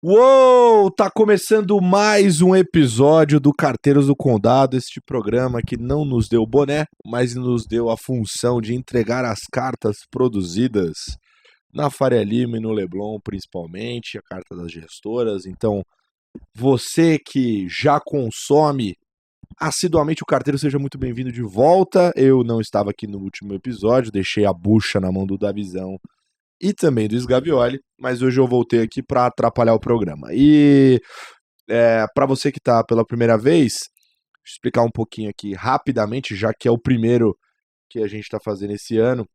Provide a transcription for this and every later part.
Uou! Tá começando mais um episódio do Carteiros do Condado, este programa que não nos deu boné, mas nos deu a função de entregar as cartas produzidas na Faria Lima e no Leblon, principalmente, a carta das gestoras. Então, você que já consome assiduamente o carteiro, seja muito bem-vindo de volta. Eu não estava aqui no último episódio, deixei a bucha na mão do Davizão e também do Sgavioli, mas hoje eu voltei aqui para atrapalhar o programa. E para você que está pela primeira vez, deixa eu explicar um pouquinho aqui rapidamente, já que é o primeiro que a gente está fazendo esse ano.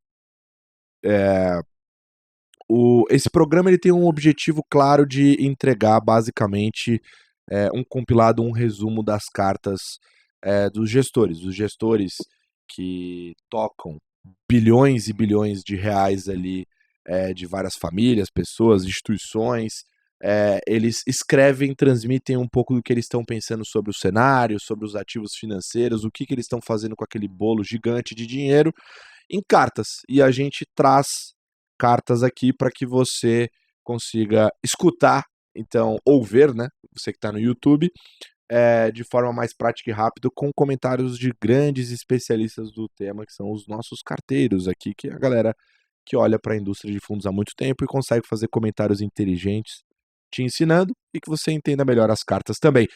Esse programa ele tem um objetivo claro de entregar basicamente um compilado, um resumo das cartas dos gestores que tocam bilhões e bilhões de reais ali, de várias famílias, pessoas, instituições. Eles escrevem, transmitem um pouco do que eles estão pensando sobre o cenário, sobre os ativos financeiros, o que eles estão fazendo com aquele bolo gigante de dinheiro em cartas. E a gente traz cartas aqui para que você consiga escutar, então, ou ver, né? Você que está no YouTube, de forma mais prática e rápida, com comentários de grandes especialistas do tema, que são os nossos carteiros aqui, que é a galera que olha para a indústria de fundos há muito tempo e consegue fazer comentários inteligentes, te ensinando e que você entenda melhor as cartas também.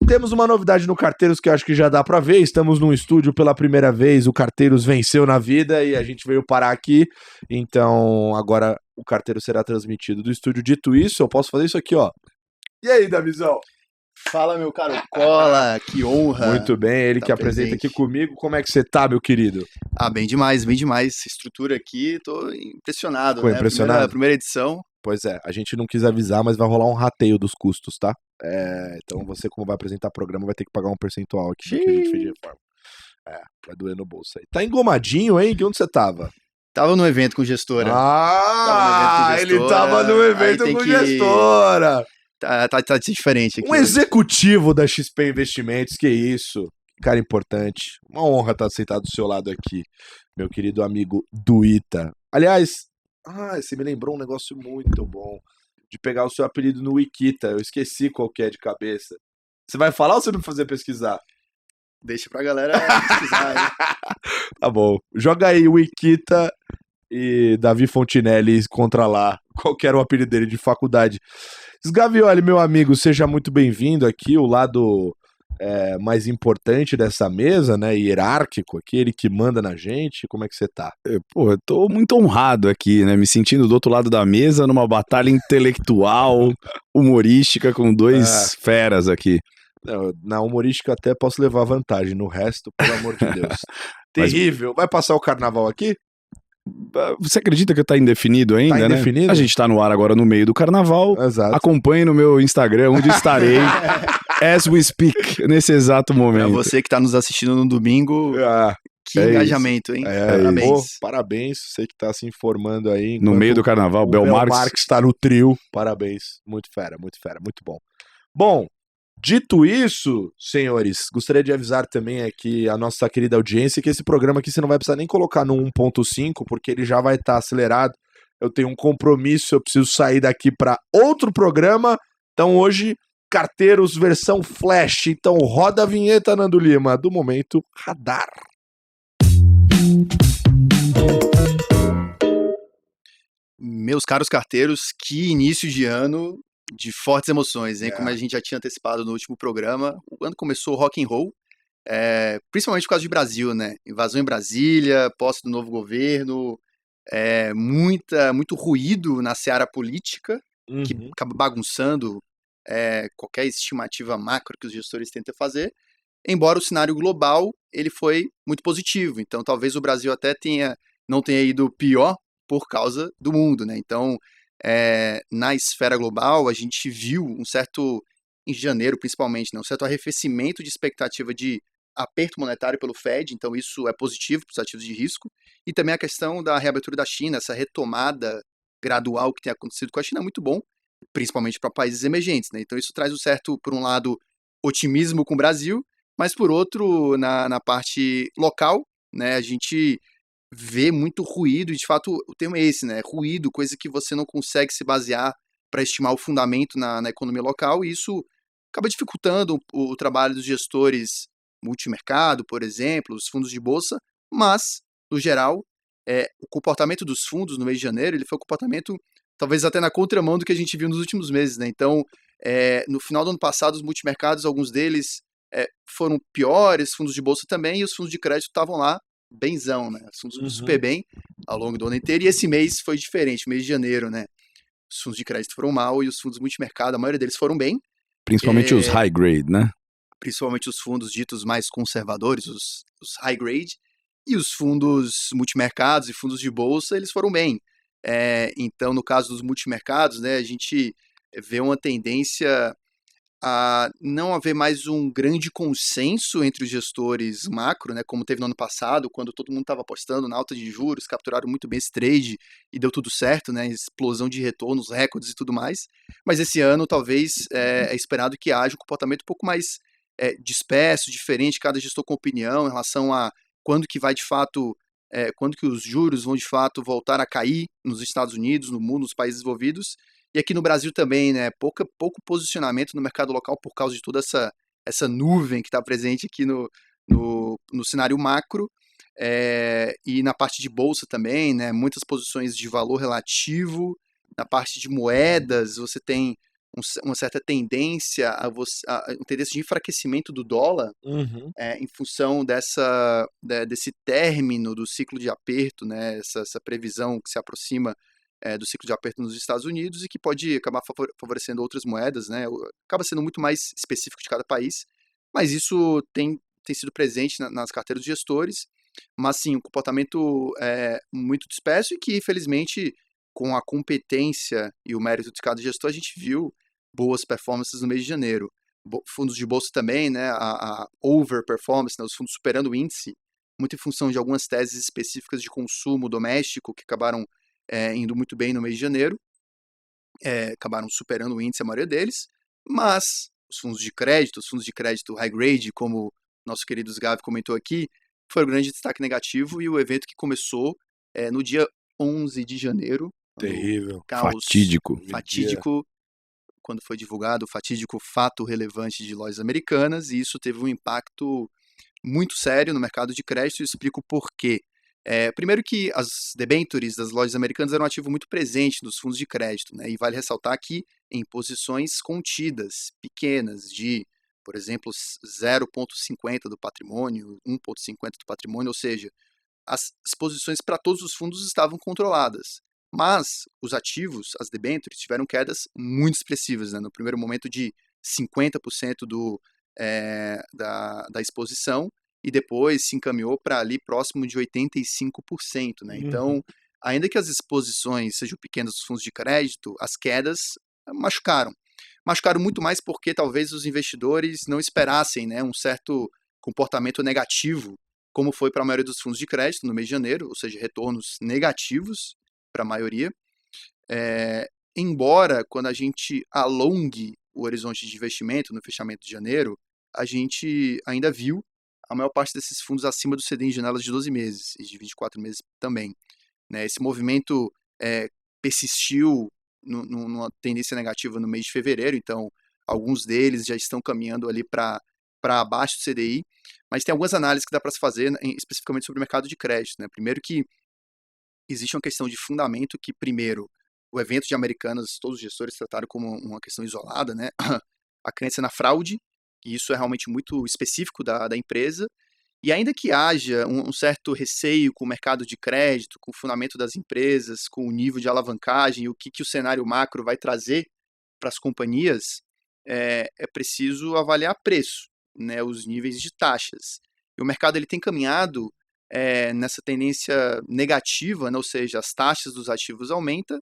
Temos uma novidade no Carteiros que eu acho que já dá pra ver. Estamos num estúdio pela primeira vez. O Carteiros venceu na vida e a gente veio parar aqui. Então, agora o Carteiro será transmitido do estúdio. Dito isso, eu posso fazer isso aqui, ó. E aí, Davizão? Fala, meu caro Cola, que honra. Muito bem, ele que apresenta aqui comigo. Como é que você tá, meu querido? Bem demais, bem demais. Essa estrutura aqui, tô impressionado. Ficou impressionado? Primeira edição. Pois é, a gente não quis avisar, mas vai rolar um rateio dos custos, tá? Então você, como vai apresentar programa, vai ter que pagar um percentual aqui do que a gente fez de reforma. Vai doer no bolso aí. Tá engomadinho, hein? Onde você tava? Tava no evento com gestora. Ele tava no evento com gestora. Tá diferente aqui. Um executivo da XP Investimentos, que isso. Cara importante. Uma honra estar sentado do seu lado aqui, meu querido amigo Duita. Aliás, você me lembrou um negócio muito bom. De pegar o seu apelido no Wikita. Eu esqueci qual que é de cabeça. Você vai falar ou você não vai fazer pesquisar? Deixa pra galera pesquisar aí. Tá bom. Joga aí Wikita e Davi Fontinelli contra lá. Qual que era o apelido dele de faculdade? Sgavioli, meu amigo, seja muito bem-vindo aqui. O lado mais importante dessa mesa, né? Hierárquico, aquele que manda na gente. Como é que você tá? Eu tô muito honrado aqui, né? Me sentindo do outro lado da mesa numa batalha intelectual, humorística com dois feras aqui. Não, na humorística até posso levar vantagem, no resto, pelo amor de Deus. Terrível. Vai passar o carnaval aqui? Você acredita que tá indefinido ainda, tá indefinido? Né? A gente tá no ar agora no meio do carnaval. Exato. Acompanhe no meu Instagram, onde estarei as we speak, nesse exato momento. Pra você que tá nos assistindo no domingo, que engajamento, hein? Parabéns. Parabéns, você que tá se informando aí. No meio do carnaval, o Belmarx tá no trio. Parabéns. Muito fera, muito bom. Bom, dito isso, senhores, gostaria de avisar também aqui a nossa querida audiência que esse programa aqui você não vai precisar nem colocar no 1.5, porque ele já vai estar acelerado. Eu tenho um compromisso, eu preciso sair daqui para outro programa. Então hoje, Carteiros versão Flash. Então roda a vinheta, Nando Lima, do Momento Radar. Meus caros carteiros, que início de ano de fortes emoções, hein? Como a gente já tinha antecipado no último programa, o ano começou rock and roll, principalmente por causa de Brasil, né? Invasão em Brasília, posse do novo governo, muito ruído na seara política, que acaba bagunçando qualquer estimativa macro que os gestores tentam fazer, embora o cenário global ele foi muito positivo. Então, talvez o Brasil até não tenha ido pior por causa do mundo, né? Então, na esfera global, a gente viu em janeiro principalmente, né, um certo arrefecimento de expectativa de aperto monetário pelo Fed, então isso é positivo para os ativos de risco, e também a questão da reabertura da China, essa retomada gradual que tem acontecido com a China é muito bom, principalmente para países emergentes, né? Então isso traz um certo, por um lado, otimismo com o Brasil, mas por outro, na parte local, né, a gente vê muito ruído, e de fato o termo é esse, né? Ruído, coisa que você não consegue se basear para estimar o fundamento na economia local, e isso acaba dificultando o trabalho dos gestores multimercado, por exemplo, os fundos de bolsa, mas, no geral, o comportamento dos fundos no mês de janeiro, ele foi um comportamento talvez até na contramão do que a gente viu nos últimos meses, né? Então, no final do ano passado, os multimercados, alguns deles foram piores, fundos de bolsa também, e os fundos de crédito estavam lá benzão, né? Os fundos super bem ao longo do ano inteiro, e esse mês foi diferente, mês de janeiro, né? Os fundos de crédito foram mal e os fundos multimercado, a maioria deles foram bem. Principalmente os high grade, né? Principalmente os fundos ditos mais conservadores, os high grade, e os fundos multimercados e fundos de bolsa, eles foram bem. Então, no caso dos multimercados, né, a gente vê uma tendência a não haver mais um grande consenso entre os gestores macro, né, como teve no ano passado, quando todo mundo estava apostando na alta de juros, capturaram muito bem esse trade e deu tudo certo, né, explosão de retornos, recordes e tudo mais. Mas esse ano, talvez, é esperado que haja um comportamento um pouco mais disperso, diferente, cada gestor com opinião em relação a quando que vai de fato, quando que os juros vão de fato voltar a cair nos Estados Unidos, no mundo, nos países desenvolvidos. E aqui no Brasil também, né, pouco posicionamento no mercado local por causa de toda essa nuvem que está presente aqui no cenário macro, e na parte de bolsa também, né, muitas posições de valor relativo, na parte de moedas você tem uma certa tendência uma tendência de enfraquecimento do dólar em função desse término do ciclo de aperto, né, essa previsão que se aproxima do ciclo de aperto nos Estados Unidos e que pode acabar favorecendo outras moedas, né? Acaba sendo muito mais específico de cada país, mas isso tem sido presente nas carteiras dos gestores, mas sim, um comportamento muito disperso e que, infelizmente, com a competência e o mérito de cada gestor, a gente viu boas performances no mês de janeiro. Fundos de bolsa também, né? A over-performance, né? Os fundos superando o índice, muito em função de algumas teses específicas de consumo doméstico que acabaram indo muito bem no mês de janeiro, acabaram superando o índice, a maioria deles, mas os fundos de crédito high grade, como nosso querido Sgav comentou aqui, foi o grande destaque negativo e o evento que começou no dia 11 de janeiro. Terrível. Caos Fatídico. Quando foi divulgado o fatídico fato relevante de lojas americanas, e isso teve um impacto muito sério no mercado de crédito, e explico o porquê. Primeiro que as debentures das lojas americanas eram um ativo muito presente nos fundos de crédito, né? E vale ressaltar que em posições contidas, pequenas, de, por exemplo, 0,50 do patrimônio, 1,50 do patrimônio, ou seja, as exposições para todos os fundos estavam controladas. Mas os ativos, as debentures, tiveram quedas muito expressivas, né? No primeiro momento de 50% da exposição, e depois se encaminhou para ali próximo de 85%, né? Então, ainda que as exposições sejam pequenas dos fundos de crédito, as quedas machucaram. Machucaram muito mais porque talvez os investidores não esperassem, né, um certo comportamento negativo, como foi para a maioria dos fundos de crédito no mês de janeiro, ou seja, retornos negativos para a maioria. Embora, quando a gente alongue o horizonte de investimento no fechamento de janeiro, a gente ainda viu a maior parte desses fundos acima do CDI em janelas de 12 meses e de 24 meses também, né? Esse movimento persistiu numa tendência negativa no mês de fevereiro, então alguns deles já estão caminhando ali para abaixo do CDI, mas tem algumas análises que dá para se fazer especificamente sobre o mercado de crédito, né? Primeiro que existe uma questão de fundamento que, primeiro, o evento de Americanas, todos os gestores trataram como uma questão isolada, né? A crença na fraude, e isso é realmente muito específico da empresa, e ainda que haja um certo receio com o mercado de crédito, com o fundamento das empresas, com o nível de alavancagem, e o que o cenário macro vai trazer para as companhias, é preciso avaliar preço, né, os níveis de taxas. E o mercado ele tem caminhado nessa tendência negativa, né, ou seja, as taxas dos ativos aumentam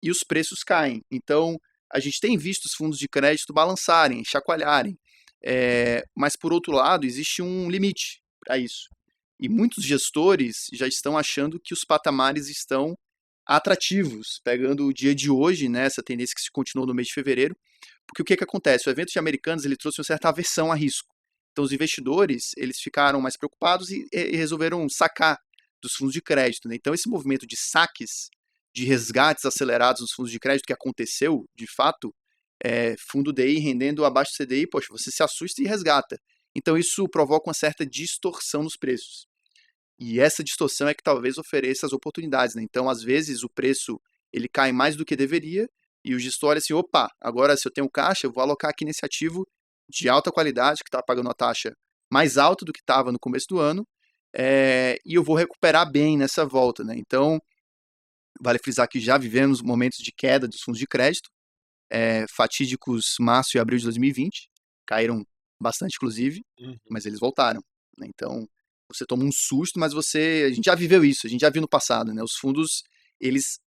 e os preços caem. Então, a gente tem visto os fundos de crédito balançarem, chacoalharem. Mas, por outro lado, existe um limite para isso. E muitos gestores já estão achando que os patamares estão atrativos, pegando o dia de hoje, né, essa tendência que se continuou no mês de fevereiro, porque o que acontece? O evento de Americanas ele trouxe uma certa aversão a risco. Então, os investidores eles ficaram mais preocupados e resolveram sacar dos fundos de crédito, né? Então, esse movimento de saques de resgates acelerados nos fundos de crédito que aconteceu, de fato, fundo DI rendendo abaixo do CDI, poxa, você se assusta e resgata. Então isso provoca uma certa distorção nos preços. E essa distorção é que talvez ofereça as oportunidades, né? Então, às vezes, o preço ele cai mais do que deveria e o gestor olha assim, opa, agora se eu tenho caixa, eu vou alocar aqui nesse ativo de alta qualidade, que está pagando uma taxa mais alta do que estava no começo do ano, e eu vou recuperar bem nessa volta, né? Então, vale frisar que já vivemos momentos de queda dos fundos de crédito, fatídicos março e abril de 2020, caíram bastante, inclusive, mas eles voltaram, né? Então, você toma um susto, mas a gente já viveu isso, a gente já viu no passado, né? Os fundos, eles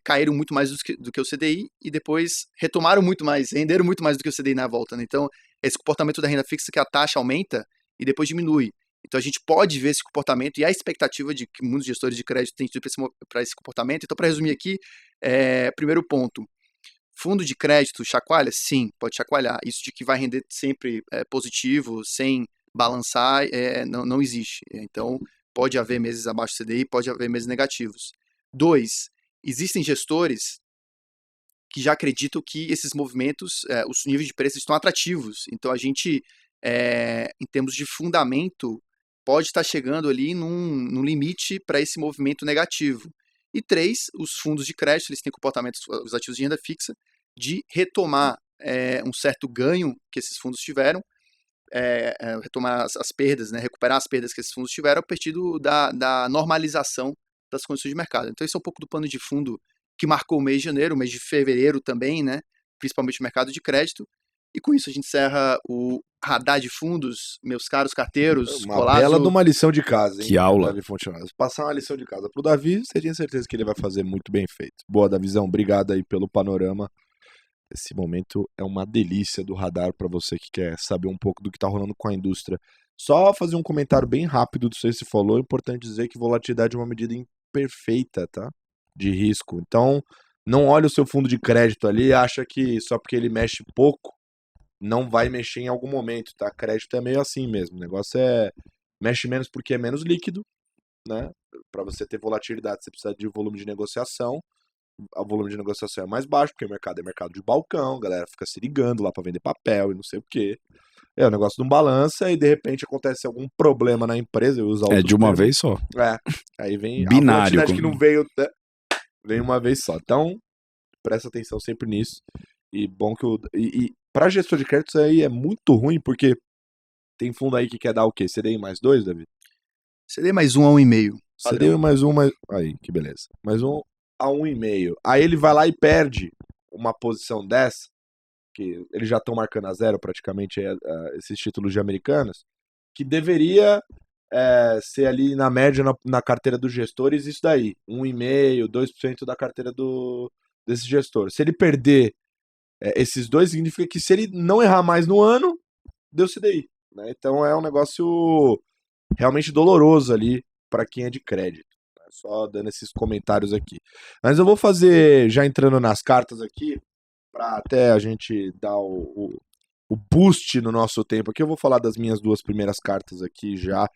caíram muito mais do que o CDI e depois retomaram muito mais, renderam muito mais do que o CDI na volta, né? Então, esse comportamento da renda fixa que a taxa aumenta e depois diminui. Então, a gente pode ver esse comportamento e a expectativa de que muitos gestores de crédito têm tido para esse comportamento. Então, para resumir aqui, primeiro ponto, fundo de crédito chacoalha? Sim, pode chacoalhar. Isso de que vai render sempre positivo, sem balançar, não existe. Então, pode haver meses abaixo do CDI, pode haver meses negativos. 2, existem gestores que já acreditam que esses movimentos, os níveis de preço estão atrativos. Então, a gente, em termos de fundamento, pode estar chegando ali num limite para esse movimento negativo. E 3, os fundos de crédito, eles têm comportamentos, os ativos de renda fixa, de retomar um certo ganho que esses fundos tiveram, retomar as perdas, né, recuperar as perdas que esses fundos tiveram a partir da normalização das condições de mercado. Então, esse é um pouco do pano de fundo que marcou o mês de janeiro, o mês de fevereiro também, né, principalmente o mercado de crédito. E com isso a gente encerra o radar de fundos, meus caros carteiros. Uma bela de uma lição de casa, hein? Que aula. Davi Fontinazzi. Passar uma lição de casa pro Davi, você tinha certeza que ele vai fazer muito bem feito. Boa, Davizão, obrigado aí pelo panorama. Esse momento é uma delícia do radar para você que quer saber um pouco do que está rolando com a indústria. Só fazer um comentário bem rápido do que você falou. É importante dizer que volatilidade é uma medida imperfeita, tá? De risco. Então, não olhe o seu fundo de crédito ali e acha que só porque ele mexe pouco, não vai mexer em algum momento, tá? Crédito é meio assim mesmo. O negócio mexe menos porque é menos líquido, né? Para você ter volatilidade, você precisa de volume de negociação. O volume de negociação é mais baixo, porque o mercado é mercado de balcão, a galera fica se ligando lá para vender papel e não sei o quê. O negócio não balança e de repente acontece algum problema na empresa. Eu uso de uma vez só. Aí vem binário, a volatilidade que não veio, né? Vem uma vez só. Então, presta atenção sempre nisso. E bom que para gestor de crédito isso aí é muito ruim, porque tem fundo aí que quer dar o quê? CDI mais 2, Davi? CDI mais 1 a 1,5. CDI mais 1, mais... Aí, que beleza. Mais 1 a 1,5. Aí ele vai lá e perde uma posição dessa, que eles já estão marcando a zero praticamente esses títulos de americanas, que deveria ser ali na média na carteira dos gestores isso daí. 1,5%, 2% da carteira desse gestor. Se ele perder esses dois, significa que se ele não errar mais no ano, deu CDI. Né? Então é um negócio realmente doloroso ali para quem é de crédito. Só dando esses comentários aqui. Mas eu vou fazer, já entrando nas cartas aqui, para até a gente dar o boost no nosso tempo aqui. Eu vou falar das minhas duas primeiras cartas aqui já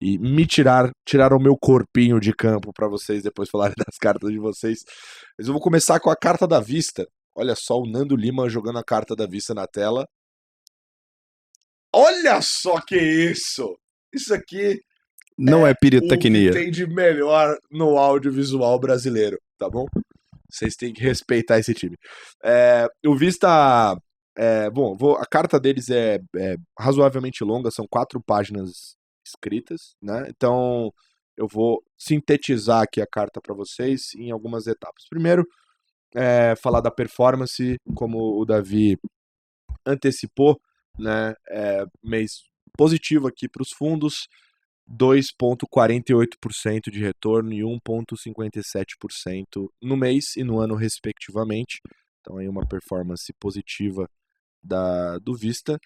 e tirar o meu corpinho de campo para vocês depois falarem das cartas de vocês. Mas eu vou começar com a carta da vista. Olha só o Nando Lima jogando a carta da vista na tela. Olha só que isso! Isso aqui não é pirotecnia. O que tem de melhor no audiovisual brasileiro, tá bom? Vocês têm que respeitar esse time. O Vista... a carta deles é razoavelmente longa, são 4 páginas escritas, né? Então, eu vou sintetizar aqui a carta para vocês em algumas etapas. Primeiro, falar da performance, como o Davi antecipou, né? Mês positivo aqui para os fundos, 2,48% de retorno e 1,57% no mês e no ano, respectivamente. Então, aí uma performance positiva do Vista.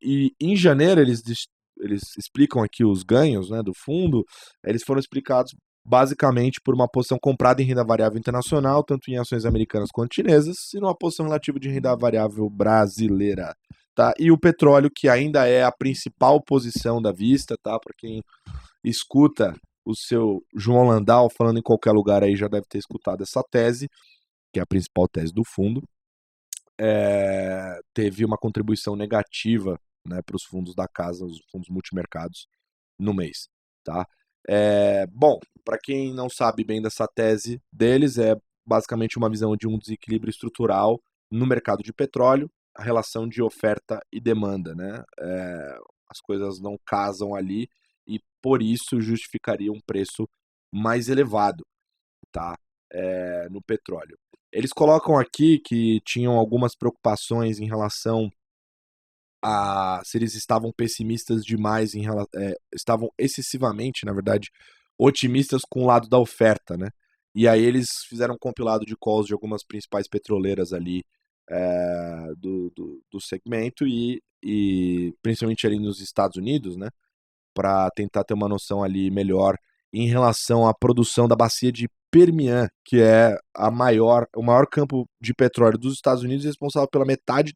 E em janeiro, eles explicam aqui os ganhos, né, do fundo. Eles foram explicados basicamente por uma posição comprada em renda variável internacional, tanto em ações americanas quanto chinesas, e numa posição relativa de renda variável brasileira. Tá? E o petróleo, que ainda é a principal posição da Vista, tá? Para quem escuta o seu João Landau, falando em qualquer lugar aí, já deve ter escutado essa tese, que é a principal tese do fundo, teve uma contribuição negativa, né, para os fundos da casa, os fundos multimercados, no mês, tá? Bom, para quem não sabe bem dessa tese deles, é basicamente uma visão de um desequilíbrio estrutural no mercado de petróleo, a relação de oferta e demanda, né? As coisas não casam ali e por isso justificaria um preço mais elevado, tá? No petróleo. Eles colocam aqui que tinham algumas preocupações em relação a se eles estavam pessimistas demais, estavam excessivamente, na verdade, otimistas com o lado da oferta, né? E aí eles fizeram um compilado de calls de algumas principais petroleiras ali do segmento e principalmente ali nos Estados Unidos, né? Para tentar ter uma noção ali melhor em relação à produção da bacia de Permian, que é o maior campo de petróleo dos Estados Unidos, responsável pela metade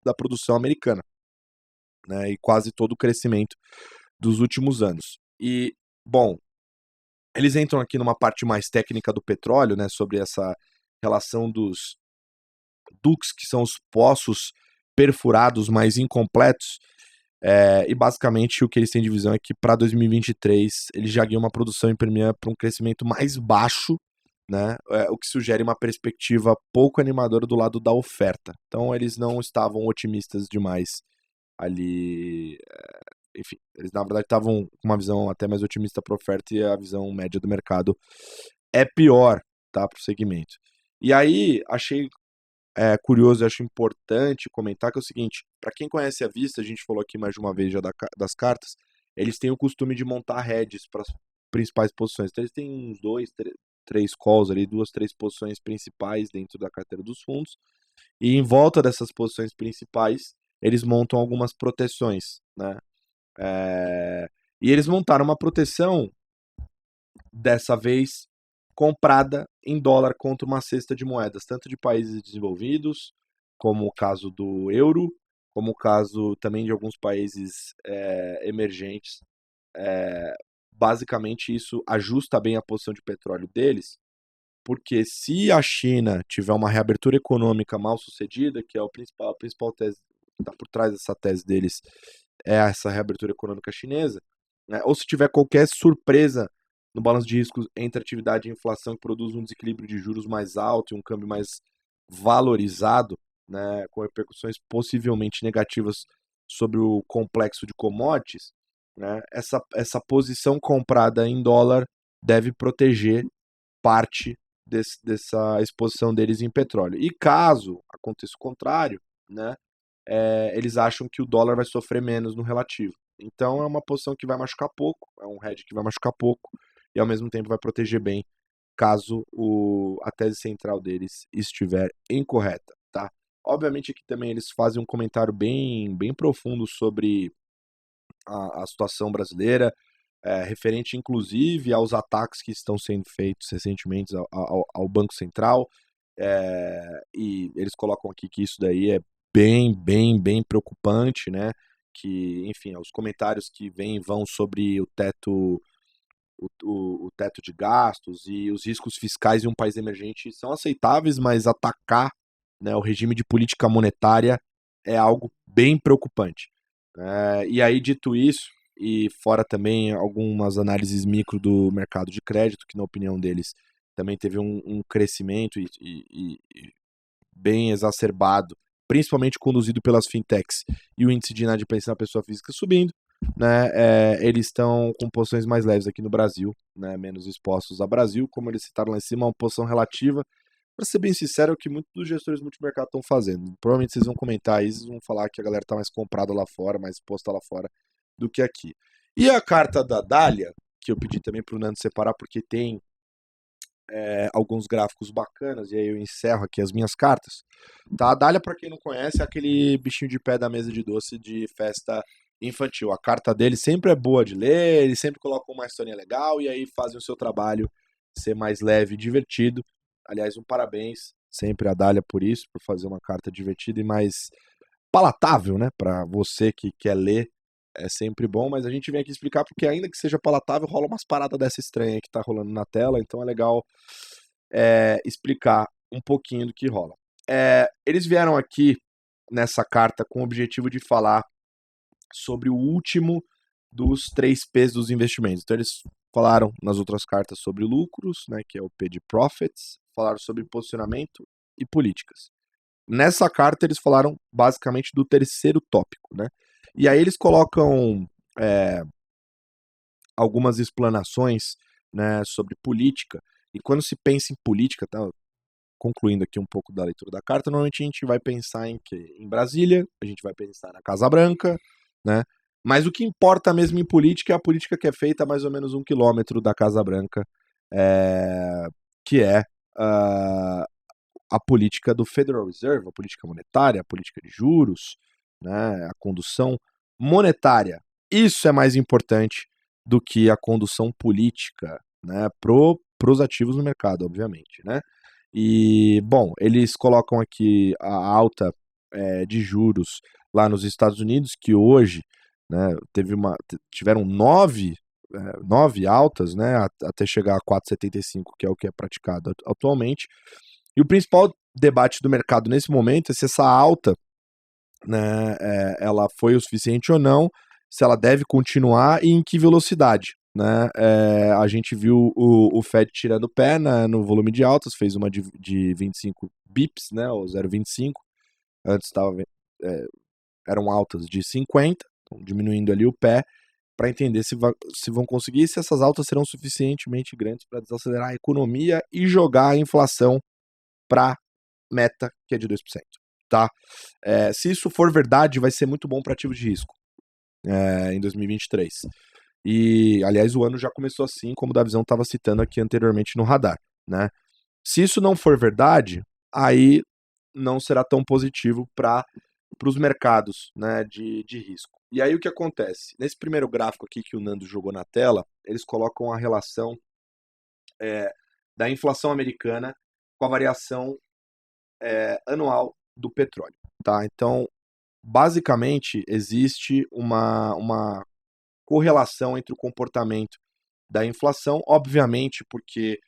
da produção americana, né, e quase todo o crescimento dos últimos anos. E, bom, eles entram aqui numa parte mais técnica do petróleo, né, sobre essa relação dos ducts, que são os poços perfurados, mas incompletos, e basicamente o que eles têm de visão é que para 2023 eles já guiam uma produção em Permian para um crescimento mais baixo, né, o que sugere uma perspectiva pouco animadora do lado da oferta. Então eles não estavam otimistas demais ali, enfim, eles na verdade estavam com uma visão até mais otimista para a oferta e a visão média do mercado é pior, tá, para o segmento. E aí achei curioso e acho importante comentar que é o seguinte, para quem conhece a Vista, a gente falou aqui mais de uma vez já das cartas, eles têm o costume de montar hedges para as principais posições. Então eles têm uns 3 calls ali, 2, 3 posições principais dentro da carteira dos fundos, e em volta dessas posições principais, eles montam algumas proteções, né? E eles montaram uma proteção, dessa vez, comprada em dólar contra uma cesta de moedas, tanto de países desenvolvidos, como o caso do euro, como o caso também de alguns países emergentes. Basicamente, isso ajusta bem a posição de petróleo deles, porque se a China tiver uma reabertura econômica mal sucedida, que é a principal tese que está por trás dessa tese deles, é essa reabertura econômica chinesa, né, ou se tiver qualquer surpresa no balanço de riscos entre atividade e inflação que produz um desequilíbrio de juros mais alto e um câmbio mais valorizado, né, com repercussões possivelmente negativas sobre o complexo de commodities, né, essa posição comprada em dólar deve proteger parte dessa exposição deles em petróleo. E caso aconteça o contrário, né, eles acham que o dólar vai sofrer menos no relativo. Então é uma posição que vai machucar pouco, é um hedge que vai machucar pouco e ao mesmo tempo vai proteger bem caso a tese central deles estiver incorreta, tá? Obviamente aqui também eles fazem um comentário bem, bem profundo sobre a situação brasileira, referente inclusive aos ataques que estão sendo feitos recentemente ao Banco Central, e eles colocam aqui que isso daí é bem, bem, bem preocupante, né? Que, enfim, os comentários que vêm e vão sobre o teto de gastos e os riscos fiscais em um país emergente são aceitáveis, mas atacar, né, o regime de política monetária é algo bem preocupante. E aí, dito isso, e fora também algumas análises micro do mercado de crédito, que na opinião deles também teve um crescimento e bem exacerbado, principalmente conduzido pelas fintechs e o índice de inadimplência na pessoa física subindo, né, eles estão com posições mais leves aqui no Brasil, né, menos expostos ao Brasil, como eles citaram lá em cima, uma posição relativa. Para ser bem sincero, é o que muitos dos gestores multimercado estão fazendo. Provavelmente vocês vão comentar aí, vocês vão falar que a galera está mais comprada lá fora, mais exposta lá fora do que aqui. E a carta da Dália, que eu pedi também para o Nando separar, porque tem alguns gráficos bacanas, e aí eu encerro aqui as minhas cartas. Tá? A Dália, para quem não conhece, é aquele bichinho de pé da mesa de doce de festa infantil. A carta dele sempre é boa de ler, eles sempre colocam uma historinha legal e aí fazem o seu trabalho ser mais leve e divertido. Aliás, um parabéns sempre a Dália por isso, por fazer uma carta divertida e mais palatável, né, para você que quer ler é sempre bom, mas a gente vem aqui explicar porque ainda que seja palatável, rola umas paradas dessa estranha aí que tá rolando na tela, então é legal explicar um pouquinho do que rola. Eles vieram aqui nessa carta com o objetivo de falar sobre o último dos 3 P's dos investimentos. Então eles falaram nas outras cartas sobre lucros, né, que é o P de Profits, falaram sobre posicionamento e políticas. Nessa carta eles falaram basicamente do terceiro tópico, né? E aí eles colocam algumas explanações, né, sobre política. E quando se pensa em política, tá, concluindo aqui um pouco da leitura da carta, normalmente a gente vai pensar em quê? Em Brasília, a gente vai pensar na Casa Branca, né? Mas o que importa mesmo em política é a política que é feita a mais ou menos 1 quilômetro da Casa Branca, que é a política do Federal Reserve, a política monetária, a política de juros, né, a condução monetária. Isso é mais importante do que a condução política, né, pros ativos no mercado, obviamente, né? E, bom, eles colocam aqui a alta de juros lá nos Estados Unidos, que hoje, né, tiveram 9 altas, né, até chegar a 4,75, que é o que é praticado atualmente. E o principal debate do mercado nesse momento é se essa alta, né, ela foi o suficiente ou não, se ela deve continuar e em que velocidade, né? A gente viu o Fed tirando o pé no volume de altas, fez uma de 25 bips, né, ou 0,25, antes eram altas de 50, então diminuindo ali o pé, para entender se vão conseguir, se essas altas serão suficientemente grandes para desacelerar a economia e jogar a inflação para meta, que é de 2%, tá? Se isso for verdade, vai ser muito bom para ativos de risco em 2023. E, aliás, o ano já começou assim, como o Davizão estava citando aqui anteriormente no radar, né? Se isso não for verdade, aí não será tão positivo para os mercados, né, de risco. E aí o que acontece? Nesse primeiro gráfico aqui que o Nando jogou na tela, eles colocam a relação da inflação americana com a variação anual do petróleo, tá? Então, basicamente, existe uma correlação entre o comportamento da inflação, obviamente, porque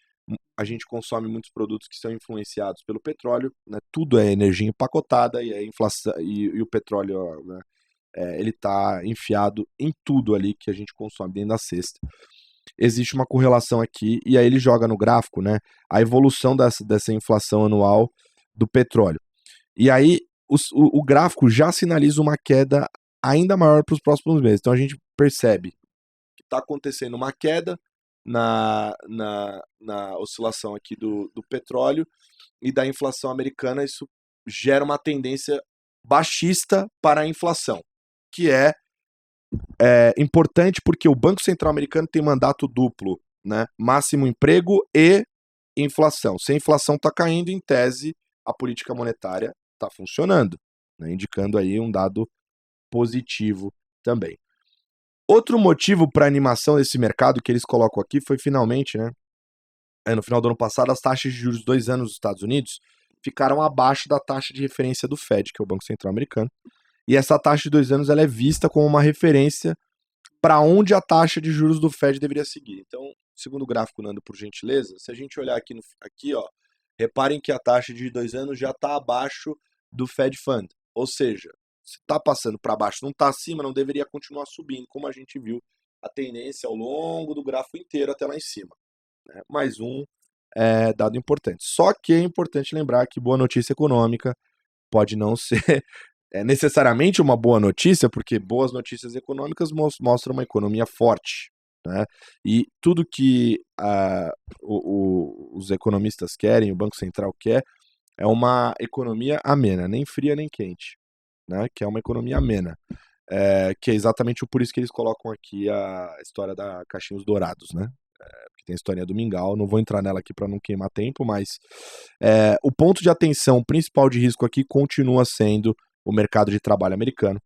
a gente consome muitos produtos que são influenciados pelo petróleo, né? Tudo é energia empacotada e a inflação e o petróleo, né, ele está enfiado em tudo ali que a gente consome dentro da cesta. Existe uma correlação aqui e aí ele joga no gráfico, né, a evolução dessa inflação anual do petróleo. E aí o gráfico já sinaliza uma queda ainda maior para os próximos meses. Então a gente percebe que está acontecendo uma queda na oscilação aqui do petróleo e da inflação americana. Isso gera uma tendência baixista para a inflação, que é importante porque o Banco Central americano tem mandato duplo, né? Máximo emprego e inflação. Se a inflação está caindo, em tese, a política monetária está funcionando, né? Indicando aí um dado positivo também. Outro motivo para a animação desse mercado que eles colocam aqui foi finalmente, né, no final do ano passado, as taxas de juros de 2 anos dos Estados Unidos ficaram abaixo da taxa de referência do Fed, que é o Banco Central Americano. E essa taxa de 2 anos ela é vista como uma referência para onde a taxa de juros do Fed deveria seguir. Então, segundo o gráfico, Nando, por gentileza, se a gente olhar aqui, ó, reparem que a taxa de 2 anos já está abaixo do Fed Fund. Ou seja, se está passando para baixo, não está acima, não deveria continuar subindo, como a gente viu a tendência ao longo do gráfico inteiro até lá em cima, né? Mais um dado importante. Só que é importante lembrar que boa notícia econômica pode não ser necessariamente uma boa notícia, porque boas notícias econômicas mostram uma economia forte, né? E tudo que os economistas querem, o Banco Central quer, é uma economia amena, nem fria nem quente, né? Que é uma economia amena, que é exatamente por isso que eles colocam aqui a história da Caixinhos Dourados, né? Que tem a historinha do Mingau, não vou entrar nela aqui para não queimar tempo, mas o ponto de atenção principal de risco aqui continua sendo o mercado de trabalho americano.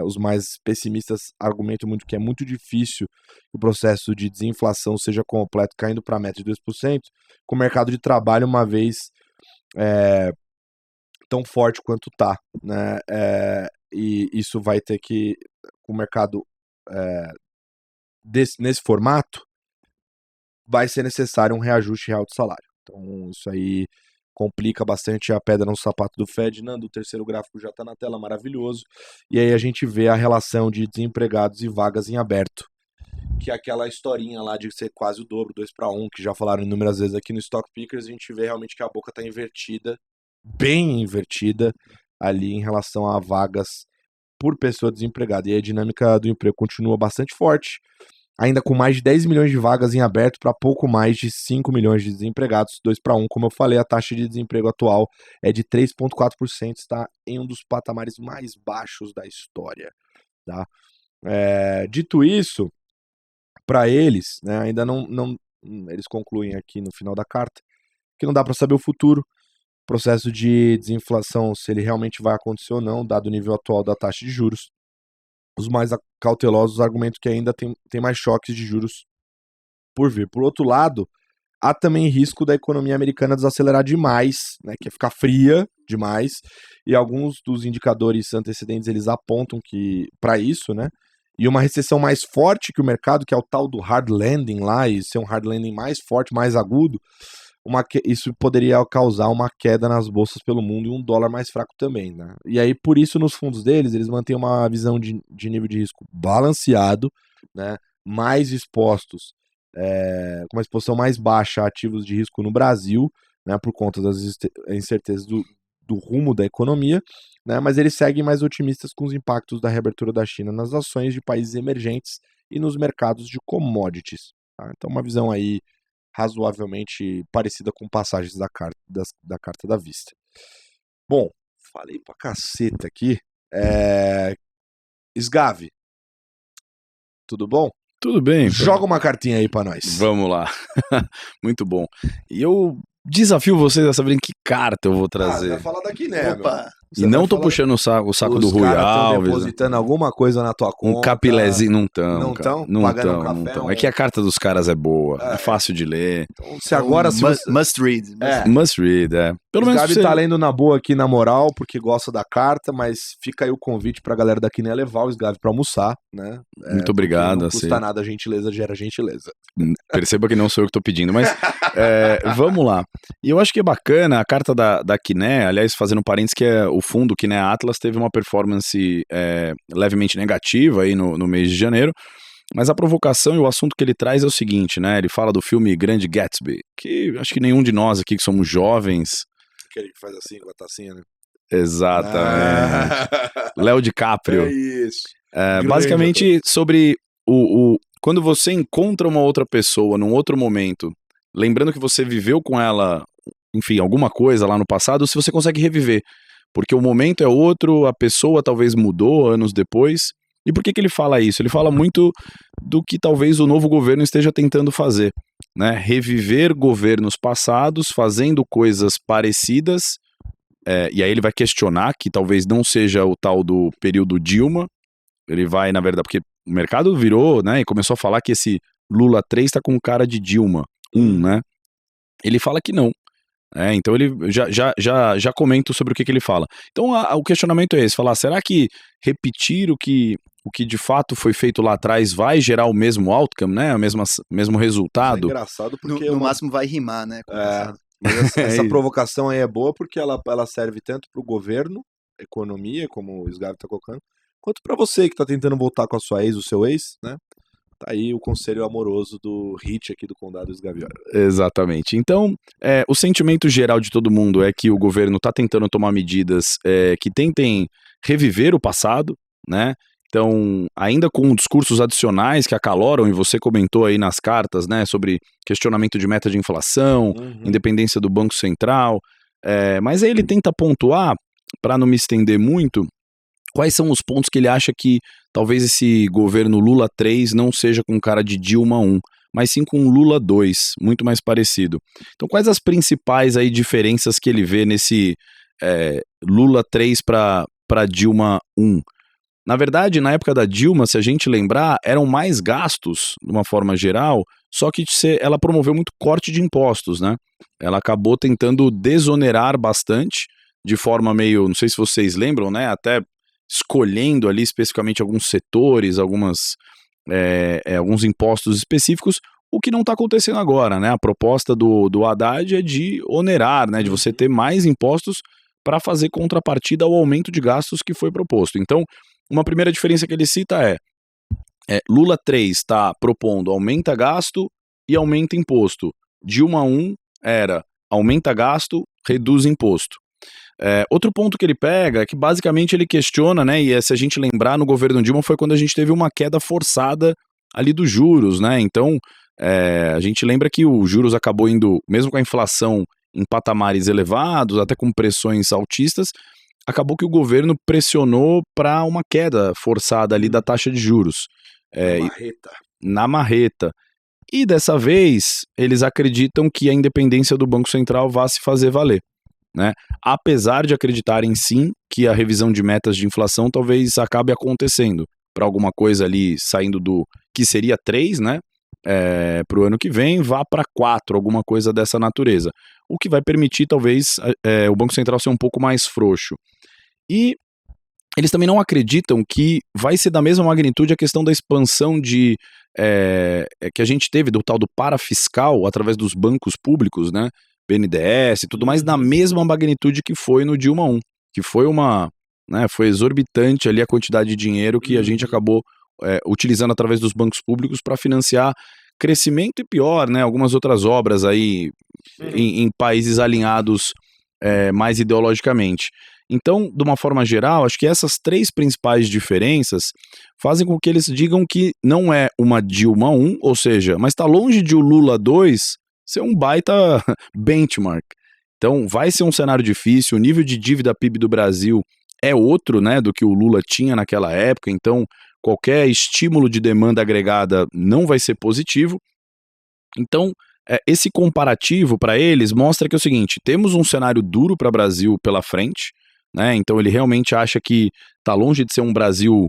Os mais pessimistas argumentam muito que é muito difícil que o processo de desinflação seja completo, caindo para a meta de 2%, com o mercado de trabalho uma vez tão forte quanto está, né? E isso vai ter que com o mercado nesse formato, vai ser necessário um reajuste real de salário. Então, isso aí complica bastante a pedra no sapato do Fed. Nando, o terceiro gráfico já está na tela, maravilhoso. E aí a gente vê a relação de desempregados e vagas em aberto, que é aquela historinha lá de ser quase o dobro, 2-1, que já falaram inúmeras vezes aqui no Stock Pickers. A gente vê realmente que a boca está invertida, bem invertida, ali em relação a vagas por pessoa desempregada. E aí a dinâmica do emprego continua bastante forte, ainda com mais de 10 milhões de vagas em aberto para pouco mais de 5 milhões de desempregados, 2-1. Como eu falei, a taxa de desemprego atual é de 3,4%, está em um dos patamares mais baixos da história. Tá? Dito isso, para eles, né, ainda não, eles concluem aqui no final da carta, que não dá para saber o futuro, processo de desinflação, se ele realmente vai acontecer ou não, dado o nível atual da taxa de juros. Os mais cautelosos argumentam que ainda tem mais choques de juros por vir. Por outro lado, há também risco da economia americana desacelerar demais, né, que é ficar fria demais, e alguns dos indicadores antecedentes eles apontam que para isso, né, e uma recessão mais forte que o mercado, que é o tal do hard landing lá, e ser um hard landing mais forte, mais agudo, isso poderia causar uma queda nas bolsas pelo mundo e um dólar mais fraco também, né? E aí, por isso, nos fundos deles, eles mantêm uma visão de nível de risco balanceado, né? Mais expostos, com uma exposição mais baixa a ativos de risco no Brasil, né? Por conta das incertezas do rumo da economia, né? Mas eles seguem mais otimistas com os impactos da reabertura da China nas ações de países emergentes e nos mercados de commodities. Tá? Então, uma visão aí razoavelmente parecida com passagens da carta da vista. Bom, falei pra caceta aqui. Sgavi, tudo bom? Tudo bem. Joga uma cartinha aí pra nós. Vamos lá. Muito bom. E eu desafio vocês a saberem que carta eu vou trazer. Vai falar daqui, né? Opa! E não tô puxando o saco do Rui Alves. Depositando alguma coisa na tua conta. Um capilézinho, não tão. Não tão? Não Pagando tão, um não café, tão. É que a carta dos caras é boa, é fácil de ler. Então, se agora... Must read. Must read, Pelo menos Gabi tá lendo na boa aqui na moral, porque gosta da carta, mas fica aí o convite pra galera daqui, né, levar o Sgavi pra almoçar, né? Muito obrigado. Não custa nada, a gentileza gera gentileza. Perceba que não sou eu que tô pedindo, mas vamos lá. E eu acho que é bacana, a carta da Quiné, aliás, fazendo um parênteses, que é o fundo Quiné Atlas, teve uma performance levemente negativa aí no mês de janeiro, mas a provocação e o assunto que ele traz é o seguinte, né? Ele fala do filme Grande Gatsby, que acho que nenhum de nós aqui que somos jovens... Aquele que faz assim com a tacinha, né? Exatamente. Léo DiCaprio. É isso. Basicamente sobre quando você encontra uma outra pessoa num outro momento, lembrando que você viveu com ela, enfim, alguma coisa lá no passado, se você consegue reviver. Porque o momento é outro, a pessoa talvez mudou anos depois. E por que ele fala isso? Ele fala muito do que talvez o novo governo esteja tentando fazer, né? Reviver governos passados, fazendo coisas parecidas, e aí ele vai questionar que talvez não seja o tal do período Dilma. Ele vai, na verdade, porque o mercado virou, né, e começou a falar que esse Lula 3 está com cara de Dilma 1, né? Ele fala que não. Então ele já comento sobre o que ele fala. Então o questionamento é esse, falar, será que repetir o que de fato foi feito lá atrás vai gerar o mesmo outcome, né? O mesmo resultado? É engraçado porque... No máximo vai rimar, né? Mas essa provocação aí é boa porque ela serve tanto para o governo, economia, como o Sgavi está colocando, quanto para você que está tentando voltar com a sua ex, o seu ex, né? Tá aí o conselho amoroso do hit aqui do Condado Sgaviora. Exatamente. Então, o sentimento geral de todo mundo é que o governo está tentando tomar medidas que tentem reviver o passado, né? Então, ainda com discursos adicionais que acaloram, e você comentou aí nas cartas, né, sobre questionamento de meta de inflação, independência do Banco Central, mas aí ele tenta pontuar, para não me estender muito, quais são os pontos que ele acha que talvez esse governo Lula 3 não seja com cara de Dilma 1, mas sim com Lula 2, muito mais parecido. Então, quais as principais aí diferenças que ele vê nesse Lula 3 para Dilma 1? Na verdade, na época da Dilma, se a gente lembrar, eram mais gastos, de uma forma geral, só que ela promoveu muito corte de impostos, né? Ela acabou tentando desonerar bastante, de forma meio, não sei se vocês lembram, né? Até escolhendo ali especificamente alguns setores, alguns impostos específicos, o que não está acontecendo agora, né? A proposta do Haddad é de onerar, né? De você ter mais impostos para fazer contrapartida ao aumento de gastos que foi proposto. Então, uma primeira diferença que ele cita Lula 3 está propondo aumenta gasto e aumenta imposto. Dilma 1 era aumenta gasto, reduz imposto. Outro ponto que ele pega é que basicamente ele questiona, né, e se a gente lembrar, no governo Dilma foi quando a gente teve uma queda forçada ali dos juros, né, então a gente lembra que o juros acabou indo, mesmo com a inflação em patamares elevados, até com pressões altistas, acabou que o governo pressionou para uma queda forçada ali da taxa de juros. Na marreta. E dessa vez, eles acreditam que a independência do Banco Central vá se fazer valer, né? Apesar de acreditarem sim que a revisão de metas de inflação talvez acabe acontecendo para alguma coisa ali saindo do que seria 3, né? Para o ano que vem, vá para 4, alguma coisa dessa natureza. O que vai permitir talvez o Banco Central ser um pouco mais frouxo. E eles também não acreditam que vai ser da mesma magnitude a questão da expansão que a gente teve do tal do parafiscal através dos bancos públicos, né? BNDES e tudo mais, na mesma magnitude que foi no Dilma 1, que foi foi exorbitante ali a quantidade de dinheiro que a gente acabou utilizando através dos bancos públicos para financiar crescimento e pior, né? Algumas outras obras aí em países alinhados mais ideologicamente. Então, de uma forma geral, acho que essas 3 principais diferenças fazem com que eles digam que não é uma Dilma 1, ou seja, mas está longe de o Lula 2 ser um baita benchmark. Então, vai ser um cenário difícil, o nível de dívida PIB do Brasil é outro, né, do que o Lula tinha naquela época, então qualquer estímulo de demanda agregada não vai ser positivo. Então, esse comparativo para eles mostra que é o seguinte, temos um cenário duro para o Brasil pela frente, né? Então ele realmente acha que está longe de ser um Brasil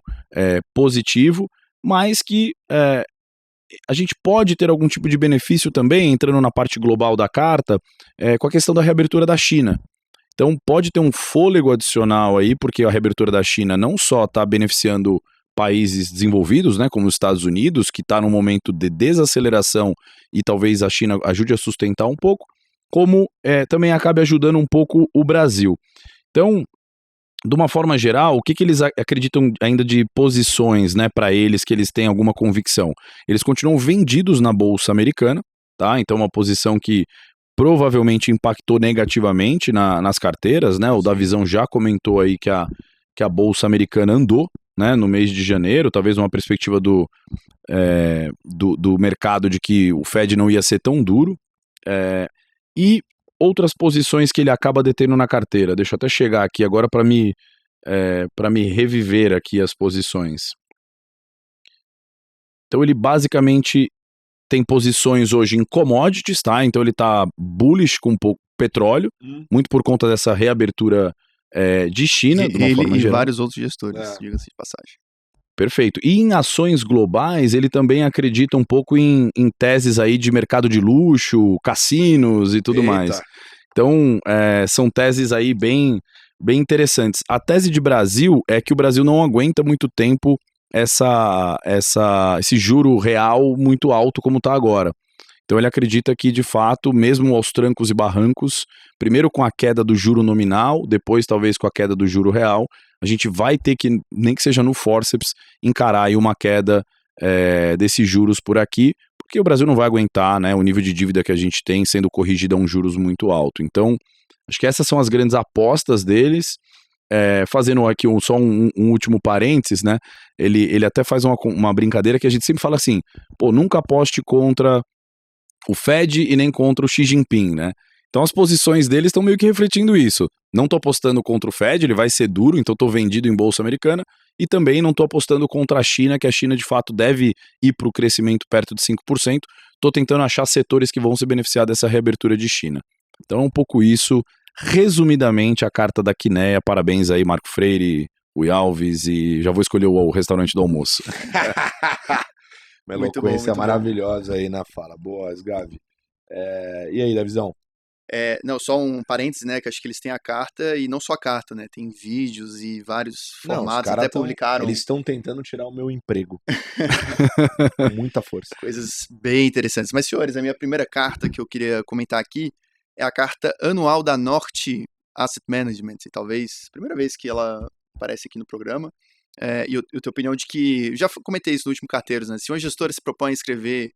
positivo, mas que a gente pode ter algum tipo de benefício também, entrando na parte global da carta, com a questão da reabertura da China. Então pode ter um fôlego adicional aí, porque a reabertura da China não só está beneficiando países desenvolvidos, né, como os Estados Unidos, que está num momento de desaceleração e talvez a China ajude a sustentar um pouco, como também acabe ajudando um pouco o Brasil. Então, de uma forma geral, o que eles acreditam ainda de posições, né, para eles, que eles têm alguma convicção? Eles continuam vendidos na Bolsa Americana, tá? Então, uma posição que provavelmente impactou negativamente nas carteiras, né? O Davizão já comentou aí que a Bolsa Americana andou, né, no mês de janeiro, talvez uma perspectiva do mercado de que o Fed não ia ser tão duro, e outras posições que ele acaba detendo na carteira. Deixa eu até chegar aqui agora para me reviver aqui as posições. Então ele basicamente tem posições hoje em commodities, tá? Então ele tá bullish com um pouco petróleo, muito por conta dessa reabertura de China, de uma forma geral. E vários outros gestores, diga-se de passagem. Perfeito. E em ações globais, ele também acredita um pouco em teses aí de mercado de luxo, cassinos e tudo mais. Então, são teses aí bem interessantes. A tese de Brasil é que o Brasil não aguenta muito tempo esse juro real muito alto como está agora. Então ele acredita que, de fato, mesmo aos trancos e barrancos, primeiro com a queda do juro nominal, depois talvez com a queda do juro real, a gente vai ter que, nem que seja no forceps, encarar aí uma queda desses juros por aqui, porque o Brasil não vai aguentar, né, o nível de dívida que a gente tem sendo corrigido a um juros muito alto. Então, acho que essas são as grandes apostas deles. Fazendo aqui só um último parênteses, né, ele até faz uma brincadeira que a gente sempre fala assim, pô, nunca aposte contra o Fed e nem contra o Xi Jinping, né? Então as posições deles estão meio que refletindo isso. Não estou apostando contra o Fed, ele vai ser duro, então estou vendido em bolsa americana, e também não estou apostando contra a China, que a China de fato deve ir para o crescimento perto de 5%. Estou tentando achar setores que vão se beneficiar dessa reabertura de China. Então é um pouco isso, resumidamente, a carta da Quineia. Parabéns aí, Marco Freire, Rui Alves, e já vou escolher o restaurante do almoço. Uma eloquência maravilhosa aí na fala. Boa, Gavi. E aí, Davizão? Não, só um parênteses, né, que acho que eles têm a carta e não só a carta, né, tem vídeos e vários Não, os formatos, caras até publicaram eles estão tentando tirar o meu emprego. Com muita força. coisas bem interessantes. Mas, senhores, a minha primeira carta que eu queria comentar aqui é a carta anual da Norte Asset Management, e talvez a primeira vez que ela aparece aqui no programa. E eu tenho a opinião de que, eu já comentei isso no último Carteiros, né, se uma gestora se propõe a escrever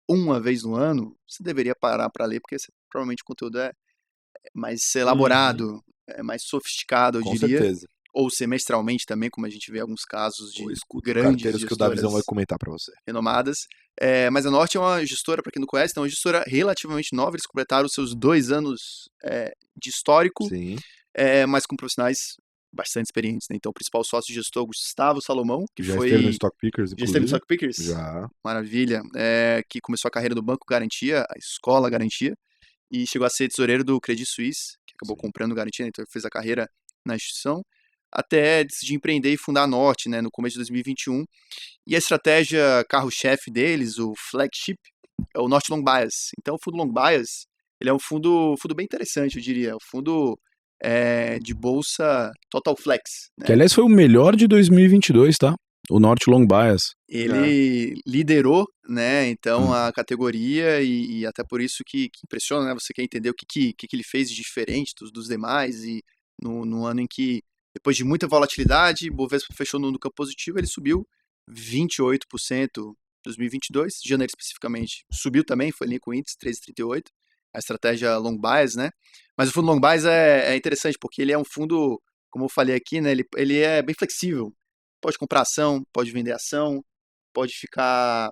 uma vez no ano, você deveria parar para ler, porque provavelmente o conteúdo é mais elaborado, é mais sofisticado, eu Com diria. certeza. Ou semestralmente também, como a gente vê alguns casos de Escuta o grandes Carteiros que o Davizão vai gestoras comentar pra você. renomadas. Mas a Norte é uma gestora, para quem não conhece, é uma gestora relativamente nova. Eles completaram os seus 2 anos de histórico, Sim. mas com profissionais bastante experientes, né? Então, o principal sócio gestor, Gustavo Salomão, que Já foi... esteve no Stock Pickers, Já esteve no inclusive. Stock Pickers? Já. Maravilha. Que começou a carreira do Banco Garantia, a escola Garantia, e chegou a ser tesoureiro do Credit Suisse, que acabou Sim. comprando o Garantia, então ele fez a carreira na instituição, até decidir empreender e fundar a Norte, né, no começo de 2021. E a estratégia carro-chefe deles, o flagship, é o Norte Long Bias. Então, o fundo Long Bias, ele é um fundo bem interessante, eu diria. É um fundo de bolsa Total Flex, né? Que, aliás, foi o melhor de 2022, tá? O Norte Long Bias. Ele liderou, né, então, a categoria e até por isso que impressiona, né, você quer entender o que ele fez de diferente dos demais e no ano em que, depois de muita volatilidade, o Bovespa fechou no campo positivo, ele subiu 28% em 2022, janeiro especificamente, subiu também, foi ali com o índice 13,38, a estratégia Long Bias, né, mas o fundo Long Bias é interessante porque ele é um fundo, como eu falei aqui, né, ele é bem flexível, pode comprar ação, pode vender ação, pode ficar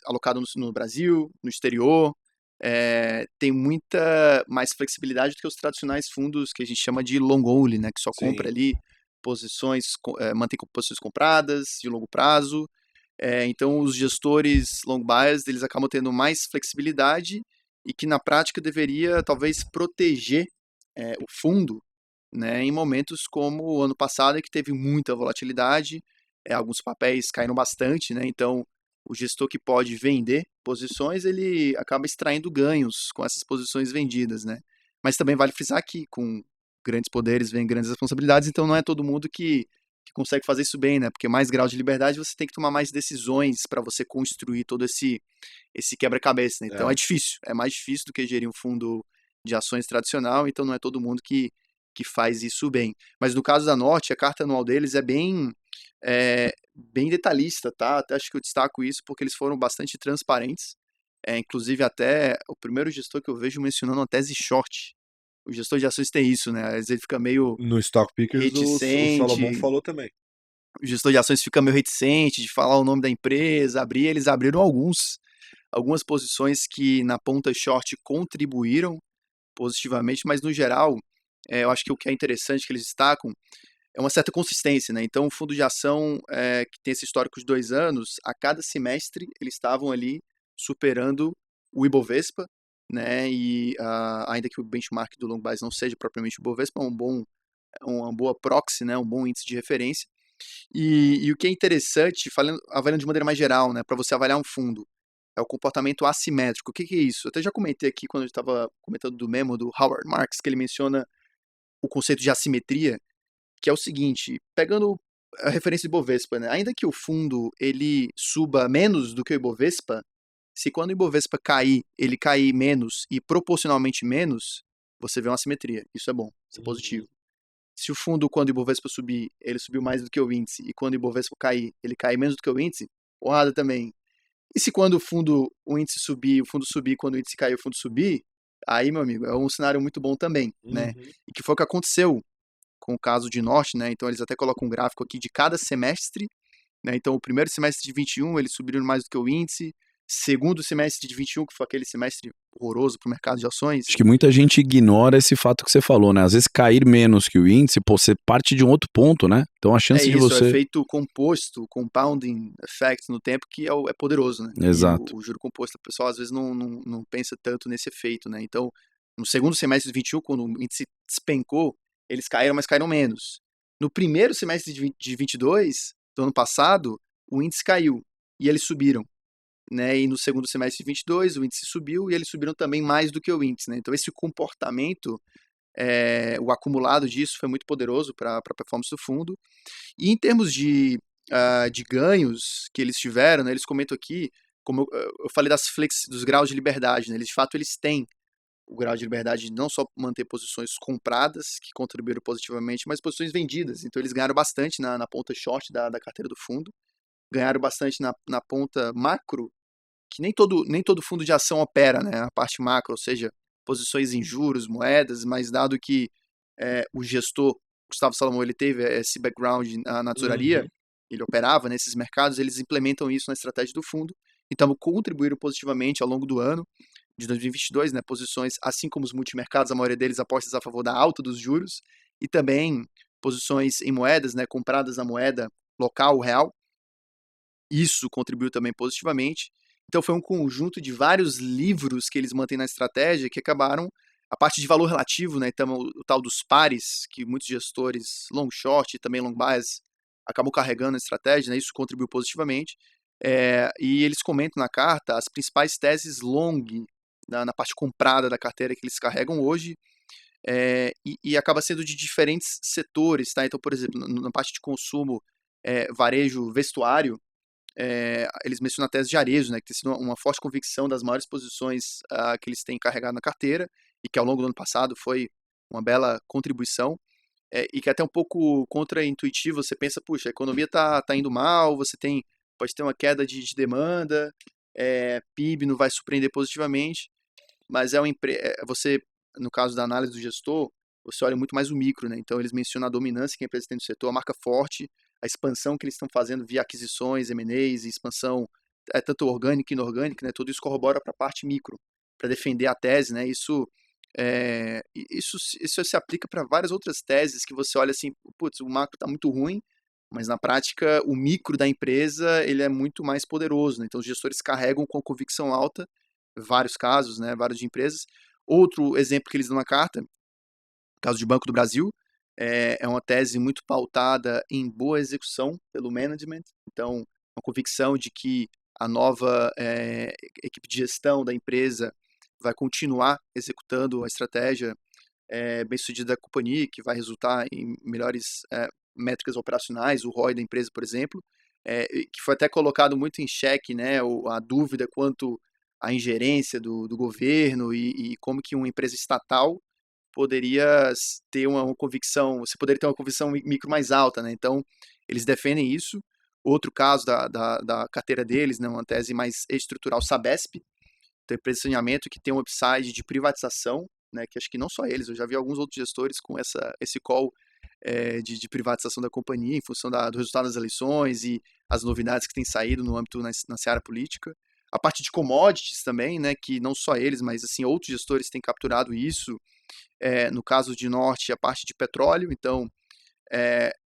alocado no Brasil, no exterior, tem muita mais flexibilidade do que os tradicionais fundos que a gente chama de long only, né, que só Sim. compra ali posições, mantém posições compradas de longo prazo. Então, os gestores long bias, eles acabam tendo mais flexibilidade e que na prática deveria talvez proteger o fundo, né, em momentos como o ano passado, em que teve muita volatilidade, alguns papéis caíram bastante, né, então o gestor que pode vender posições, ele acaba extraindo ganhos com essas posições vendidas, né, mas também vale frisar que com grandes poderes vem grandes responsabilidades, então não é todo mundo que consegue fazer isso bem, né, porque mais grau de liberdade você tem que tomar mais decisões para você construir todo esse quebra-cabeça, né? Então é difícil, é mais difícil do que gerir um fundo de ações tradicional, então não é todo mundo que faz isso bem. Mas no caso da Norte, a carta anual deles é bem detalhista, tá? Até acho que eu destaco isso porque eles foram bastante transparentes. Inclusive até o primeiro gestor que eu vejo mencionando uma tese short. O gestor de ações tem isso, né? Às vezes ele fica meio No Stock Pickers, o Salomão reticente. falou também. O gestor de ações fica meio reticente de falar o nome da empresa, eles abriram algumas posições que na ponta short contribuíram positivamente, mas no geral, eu acho que o que é interessante que eles destacam é uma certa consistência, né? Então, o fundo de ação que tem esse histórico de 2 anos, a cada semestre eles estavam ali superando o Ibovespa, né? E ainda que o benchmark do long bias não seja propriamente o Ibovespa, é uma boa proxy, né? Um bom índice de referência. E o que é interessante, avaliando de maneira mais geral, né? Para você avaliar um fundo, é o comportamento assimétrico. O que é isso? Eu até já comentei aqui quando eu estava comentando do memo do Howard Marks, que ele menciona o conceito de assimetria, que é o seguinte, pegando a referência do Ibovespa, né? Ainda que o fundo ele suba menos do que o Ibovespa, se quando o Ibovespa cair, ele cair menos e proporcionalmente menos, você vê uma assimetria. Isso é bom, isso é positivo. Se o fundo, quando o Ibovespa subir, ele subiu mais do que o índice, e quando o Ibovespa cair, ele cai menos do que o índice, porrada também. E se quando o índice subir, o fundo subir, quando o índice cair, o fundo subir, aí, meu amigo, é um cenário muito bom também, né? E que foi o que aconteceu com o caso de Norte, né? Então eles até colocam um gráfico aqui de cada semestre, né? Então o primeiro semestre de 21 eles subiram mais do que o índice, segundo semestre de 21, que foi aquele semestre horroroso para o mercado de ações. Acho que muita gente ignora esse fato que você falou, né? Às vezes cair menos que o índice, pô, você parte de um outro ponto, né? Então a chance de você... É efeito composto, compounding effect no tempo, que é poderoso, né? Exato. E o juro composto, o pessoal às vezes não pensa tanto nesse efeito, né? Então, no segundo semestre de 21, quando o índice despencou, eles caíram, mas caíram menos. No primeiro semestre de 22, do ano passado, o índice caiu e eles subiram, né? E no segundo semestre de 22 o índice subiu e eles subiram também mais do que o índice, né? Então esse comportamento, o acumulado disso foi muito poderoso para a performance do fundo. E em termos de ganhos que eles tiveram, né? Eles comentam aqui, como eu falei dos graus de liberdade, né? Eles de fato eles têm o grau de liberdade de não só manter posições compradas, que contribuíram positivamente, mas posições vendidas. Então eles ganharam bastante na ponta short da carteira do fundo, ganharam bastante na ponta macro, que nem todo fundo de ação opera, né? A parte macro, ou seja, posições em juros, moedas, mas dado que o gestor, Gustavo Salomão, ele teve esse background na tesouraria, ele operava nesses mercados, eles implementam isso na estratégia do fundo, então contribuíram positivamente ao longo do ano de 2022, né, posições, assim como os multimercados, a maioria deles apostas a favor da alta dos juros, e também posições em moedas, né, compradas na moeda local, real, isso contribuiu também positivamente. Então foi um conjunto de vários livros que eles mantêm na estratégia que acabaram, a parte de valor relativo, né, então o tal dos pares, que muitos gestores long short e também long bias acabam carregando a estratégia, né, isso contribuiu positivamente. E eles comentam na carta as principais teses long na parte comprada da carteira que eles carregam hoje, e acaba sendo de diferentes setores, tá? Então, por exemplo, na parte de consumo, varejo, vestuário, eles mencionam a tese de Arezzo, né, que tem sido uma forte convicção das maiores posições que eles têm carregado na carteira, e que ao longo do ano passado foi uma bela contribuição, e que é até um pouco contra-intuitivo, você pensa, puxa, a economia tá indo mal, pode ter uma queda de demanda, PIB não vai surpreender positivamente, mas você, no caso da análise do gestor, você olha muito mais o micro, né? Então eles mencionam a dominância que a empresa tem no setor, a marca forte, a expansão que eles estão fazendo via aquisições, M&As, e expansão tanto orgânica e inorgânica, né? Tudo isso corrobora para a parte micro, para defender a tese, né? Isso se aplica para várias outras teses que você olha assim, putz, o macro está muito ruim, mas na prática o micro da empresa ele é muito mais poderoso, né? Então os gestores carregam com convicção alta vários casos, né? Vários de empresas. Outro exemplo que eles dão na carta, caso de Banco do Brasil, é uma tese muito pautada em boa execução pelo management, então uma convicção de que a nova equipe de gestão da empresa vai continuar executando a estratégia bem-sucedida da companhia, que vai resultar em melhores métricas operacionais, o ROI da empresa, por exemplo, que foi até colocado muito em xeque, né, a dúvida quanto à ingerência do governo e como que uma empresa estatal poderia ter uma convicção, você poderia ter uma convicção micro mais alta, né? Então, eles defendem isso. Outro caso da carteira deles, né, uma tese mais estrutural, Sabesp, então empresa de saneamento que tem um upside de privatização, né, que acho que não só eles, eu já vi alguns outros gestores com esse call de privatização da companhia em função do resultado das eleições e as novidades que têm saído no âmbito na seara política. A parte de commodities também, né, que não só eles, mas assim, outros gestores têm capturado isso. No caso de Norte, a parte de petróleo, então,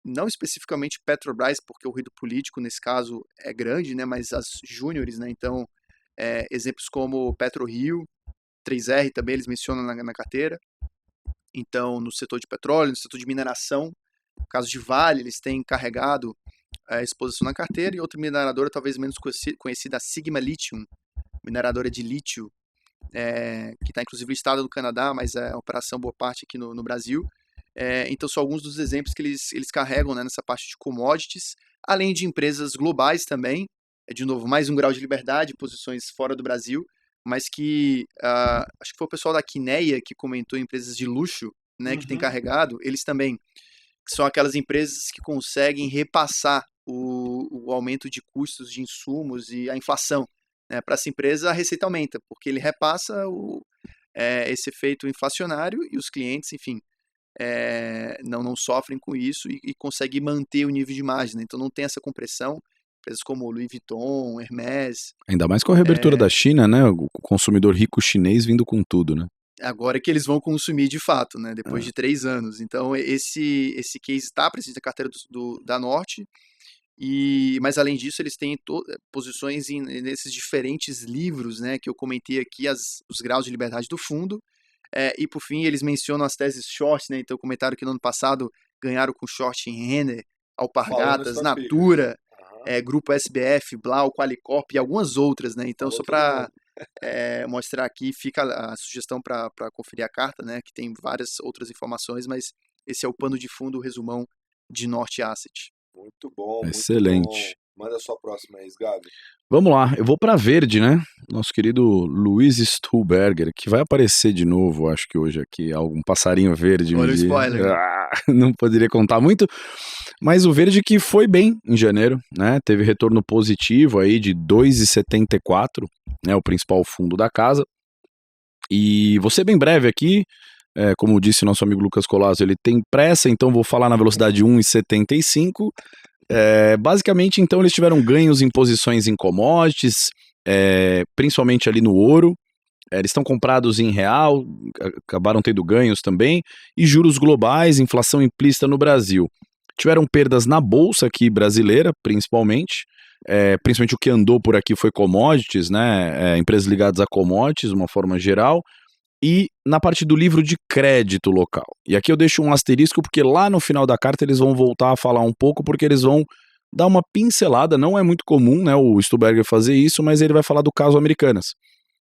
não especificamente Petrobras, porque o ruído político nesse caso é grande, né, mas as júniores, né, então, exemplos como PetroRio, 3R também eles mencionam na carteira, então, no setor de petróleo, no setor de mineração, no caso de Vale, eles têm carregado a exposição na carteira, e outra mineradora talvez menos conhecida, a Sigma Lithium, mineradora de lítio, que está inclusive listada no Canadá, mas é operação boa parte aqui no Brasil. Então são alguns dos exemplos que eles carregam, né, nessa parte de commodities, além de empresas globais também, de novo, mais um grau de liberdade, posições fora do Brasil, mas que acho que foi o pessoal da Quineia que comentou empresas de luxo, né, que tem carregado, eles também, que são aquelas empresas que conseguem repassar o aumento de custos de insumos e a inflação. Para essa empresa, a receita aumenta, porque ele repassa esse efeito inflacionário e os clientes, enfim, não sofrem com isso e conseguem manter o nível de margem. Né? Então não tem essa compressão. Empresas como Louis Vuitton, Hermès. Ainda mais com a reabertura da China, né? O consumidor rico chinês vindo com tudo, né? Agora que eles vão consumir de fato, né? Depois de 3 anos. Então esse case está presente na carteira da Norte. Mas além disso, eles têm posições nesses diferentes livros, né, que eu comentei aqui, os graus de liberdade do fundo. E por fim, eles mencionam as teses short, né? Então comentaram que no ano passado ganharam com short em Renner, Alpargatas, Natura. Grupo SBF, Blau, Qualicorp e algumas outras, né? Então, só para mostrar aqui, fica a sugestão para conferir a carta, né? Que tem várias outras informações, mas esse é o pano de fundo, o resumão de Norte Asset. Muito bom, Excelente. Muito bom. Manda a sua próxima aí, Gabi. Vamos lá, eu vou para Verde, né? Nosso querido Luiz Stuhlberger, que vai aparecer de novo, acho que hoje aqui, algum passarinho verde. Olha o spoiler. Não poderia contar muito, mas o Verde que foi bem em janeiro, né? Teve retorno positivo aí de 2,74, né? O principal fundo da casa. E vou ser bem breve aqui, como disse nosso amigo Lucas Collazo, ele tem pressa, então vou falar na velocidade 1,75. Basicamente, então, eles tiveram ganhos em posições em commodities, principalmente ali no ouro. Eles estão comprados em real, acabaram tendo ganhos também, e juros globais, inflação implícita no Brasil. Tiveram perdas na bolsa aqui brasileira, principalmente o que andou por aqui foi commodities, né? Empresas ligadas a commodities, de uma forma geral, e na parte do livro de crédito local. E aqui eu deixo um asterisco, porque lá no final da carta eles vão voltar a falar um pouco, porque eles vão dar uma pincelada, não é muito comum, né, o Stuhlberger fazer isso, mas ele vai falar do caso Americanas.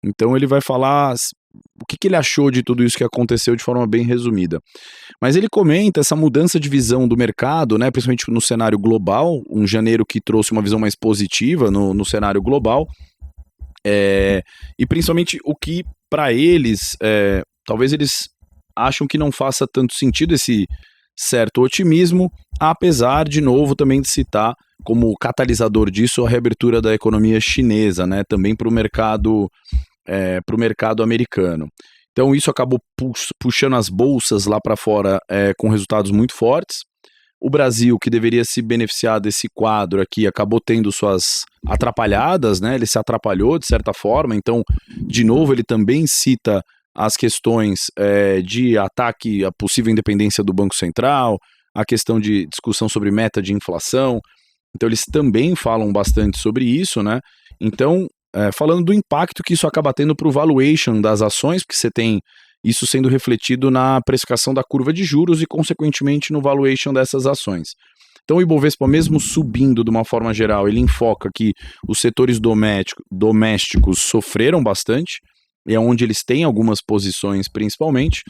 Então ele vai falar o que ele achou de tudo isso que aconteceu de forma bem resumida. Mas ele comenta essa mudança de visão do mercado, né, principalmente no cenário global, um janeiro que trouxe uma visão mais positiva no cenário global, e principalmente o que para eles, talvez eles acham que não faça tanto sentido esse certo otimismo, apesar, de novo, também de citar como catalisador disso a reabertura da economia chinesa, né, também para o mercado americano. Então isso acabou puxando as bolsas lá para fora com resultados muito fortes. O Brasil, que deveria se beneficiar desse quadro aqui, acabou tendo suas atrapalhadas, né? Ele se atrapalhou de certa forma, então, de novo, ele também cita as questões de ataque à possível independência do Banco Central, a questão de discussão sobre meta de inflação. Então, eles também falam bastante sobre isso, né? Então, falando do impacto que isso acaba tendo para o valuation das ações, porque você tem isso sendo refletido na precificação da curva de juros e, consequentemente, no valuation dessas ações. Então, o Ibovespa, mesmo subindo de uma forma geral, ele enfoca que os setores domésticos sofreram bastante, e é onde eles têm algumas posições, principalmente,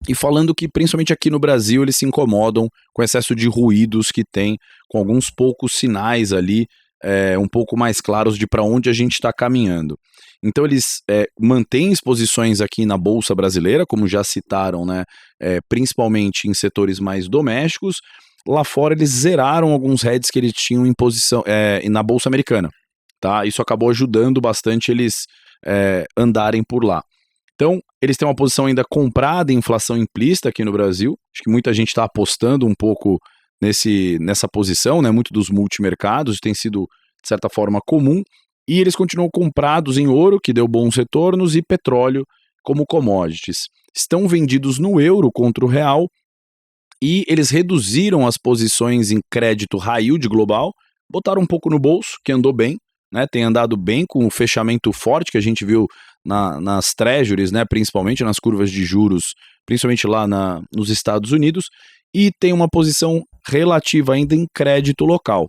e falando que, principalmente aqui no Brasil, eles se incomodam com o excesso de ruídos que tem, com alguns poucos sinais ali, um pouco mais claros de para onde a gente está caminhando. Então eles mantêm exposições aqui na Bolsa Brasileira, como já citaram, né, principalmente em setores mais domésticos. Lá fora eles zeraram alguns hedges que eles tinham em posição na Bolsa Americana. Tá? Isso acabou ajudando bastante eles andarem por lá. Então eles têm uma posição ainda comprada em inflação implícita aqui no Brasil. Acho que muita gente está apostando um pouco nessa posição, né? Muito dos multimercados, tem sido, de certa forma, comum, e eles continuam comprados em ouro, que deu bons retornos, e petróleo como commodities. Estão vendidos no euro contra o real, e eles reduziram as posições em crédito high yield global, botaram um pouco no bolso, que andou bem, né? Tem andado bem com o fechamento forte que a gente viu nas treasuries, né? Principalmente nas curvas de juros, principalmente lá nos Estados Unidos, e tem uma posição relativa ainda em crédito local.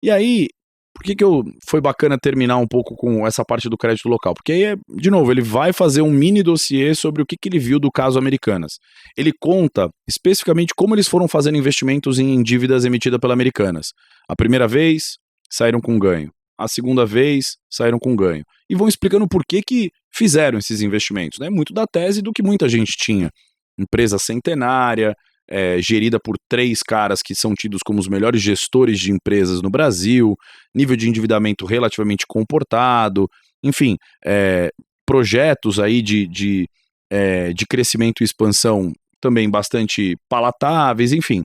E aí, por que foi bacana terminar um pouco com essa parte do crédito local? Porque aí, de novo, ele vai fazer um mini dossiê sobre o que ele viu do caso Americanas. Ele conta especificamente como eles foram fazendo investimentos em dívidas emitidas pela Americanas. A primeira vez, saíram com ganho. A segunda vez, saíram com ganho. E vão explicando por que fizeram esses investimentos, né? Muito da tese do que muita gente tinha. Empresa centenária, gerida por 3 caras que são tidos como os melhores gestores de empresas no Brasil, nível de endividamento relativamente comportado, enfim, projetos aí de crescimento e expansão também bastante palatáveis, enfim.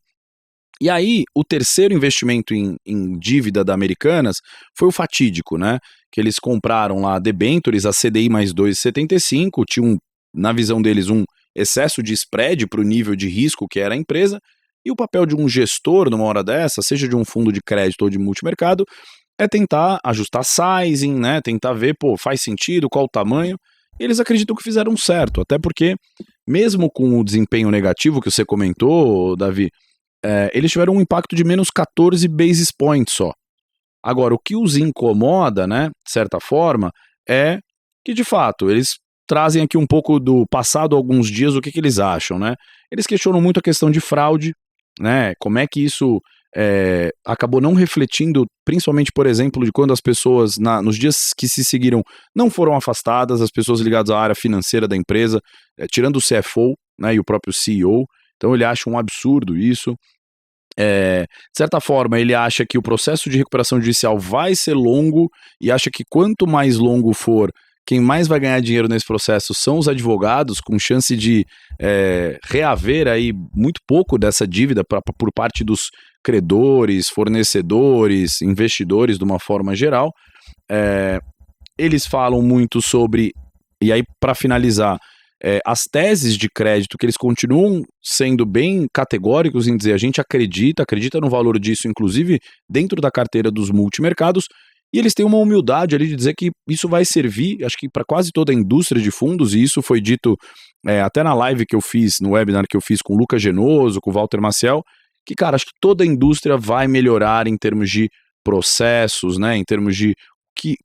E aí, o terceiro investimento em dívida da Americanas foi o fatídico, né? Que eles compraram lá debentures a CDI mais 2,75, tinham, na visão deles, um excesso de spread para o nível de risco que era a empresa, e o papel de um gestor numa hora dessa, seja de um fundo de crédito ou de multimercado, é tentar ajustar sizing, né, tentar ver, faz sentido, qual o tamanho, e eles acreditam que fizeram certo, até porque, mesmo com o desempenho negativo que você comentou, Davi, eles tiveram um impacto de menos 14 basis points só. Agora, o que os incomoda, né, de certa forma, é que, de fato, eles trazem aqui um pouco do passado, alguns dias, o que eles acham, né? Eles questionam muito a questão de fraude, né? Como é que isso acabou não refletindo, principalmente, por exemplo, de quando as pessoas, nos dias que se seguiram, não foram afastadas, as pessoas ligadas à área financeira da empresa, tirando o CFO, né, e o próprio CEO. Então ele acha um absurdo isso. De certa forma, ele acha que o processo de recuperação judicial vai ser longo e acha que quanto mais longo for, quem mais vai ganhar dinheiro nesse processo são os advogados, com chance de reaver aí muito pouco dessa dívida por parte dos credores, fornecedores, investidores, de uma forma geral. Eles falam muito sobre, e aí para finalizar, as teses de crédito, que eles continuam sendo bem categóricos em dizer a gente acredita no valor disso, inclusive dentro da carteira dos multimercados, e eles têm uma humildade ali de dizer que isso vai servir, acho que para quase toda a indústria de fundos, e isso foi dito até na live que eu fiz, no webinar que eu fiz com o Lucas Genoso, com o Walter Maciel, que, cara, acho que toda a indústria vai melhorar em termos de processos, né, em termos de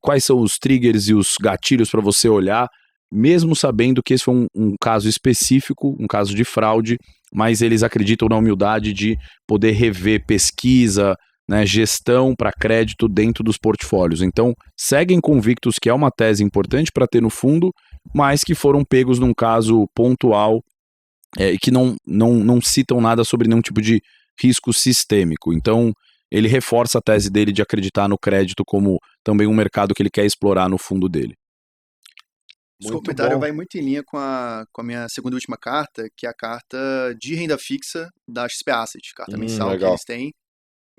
quais são os triggers e os gatilhos para você olhar, mesmo sabendo que esse foi um caso específico, um caso de fraude, mas eles acreditam na humildade de poder rever pesquisa, né, gestão para crédito dentro dos portfólios. Então, seguem convictos que é uma tese importante para ter no fundo, mas que foram pegos num caso pontual e que não citam nada sobre nenhum tipo de risco sistêmico. Então, ele reforça a tese dele de acreditar no crédito como também um mercado que ele quer explorar no fundo dele. Esse comentário vai muito em linha com a minha segunda e última carta, que é a carta de renda fixa da XP Asset, carta mensal legal. que eles têm.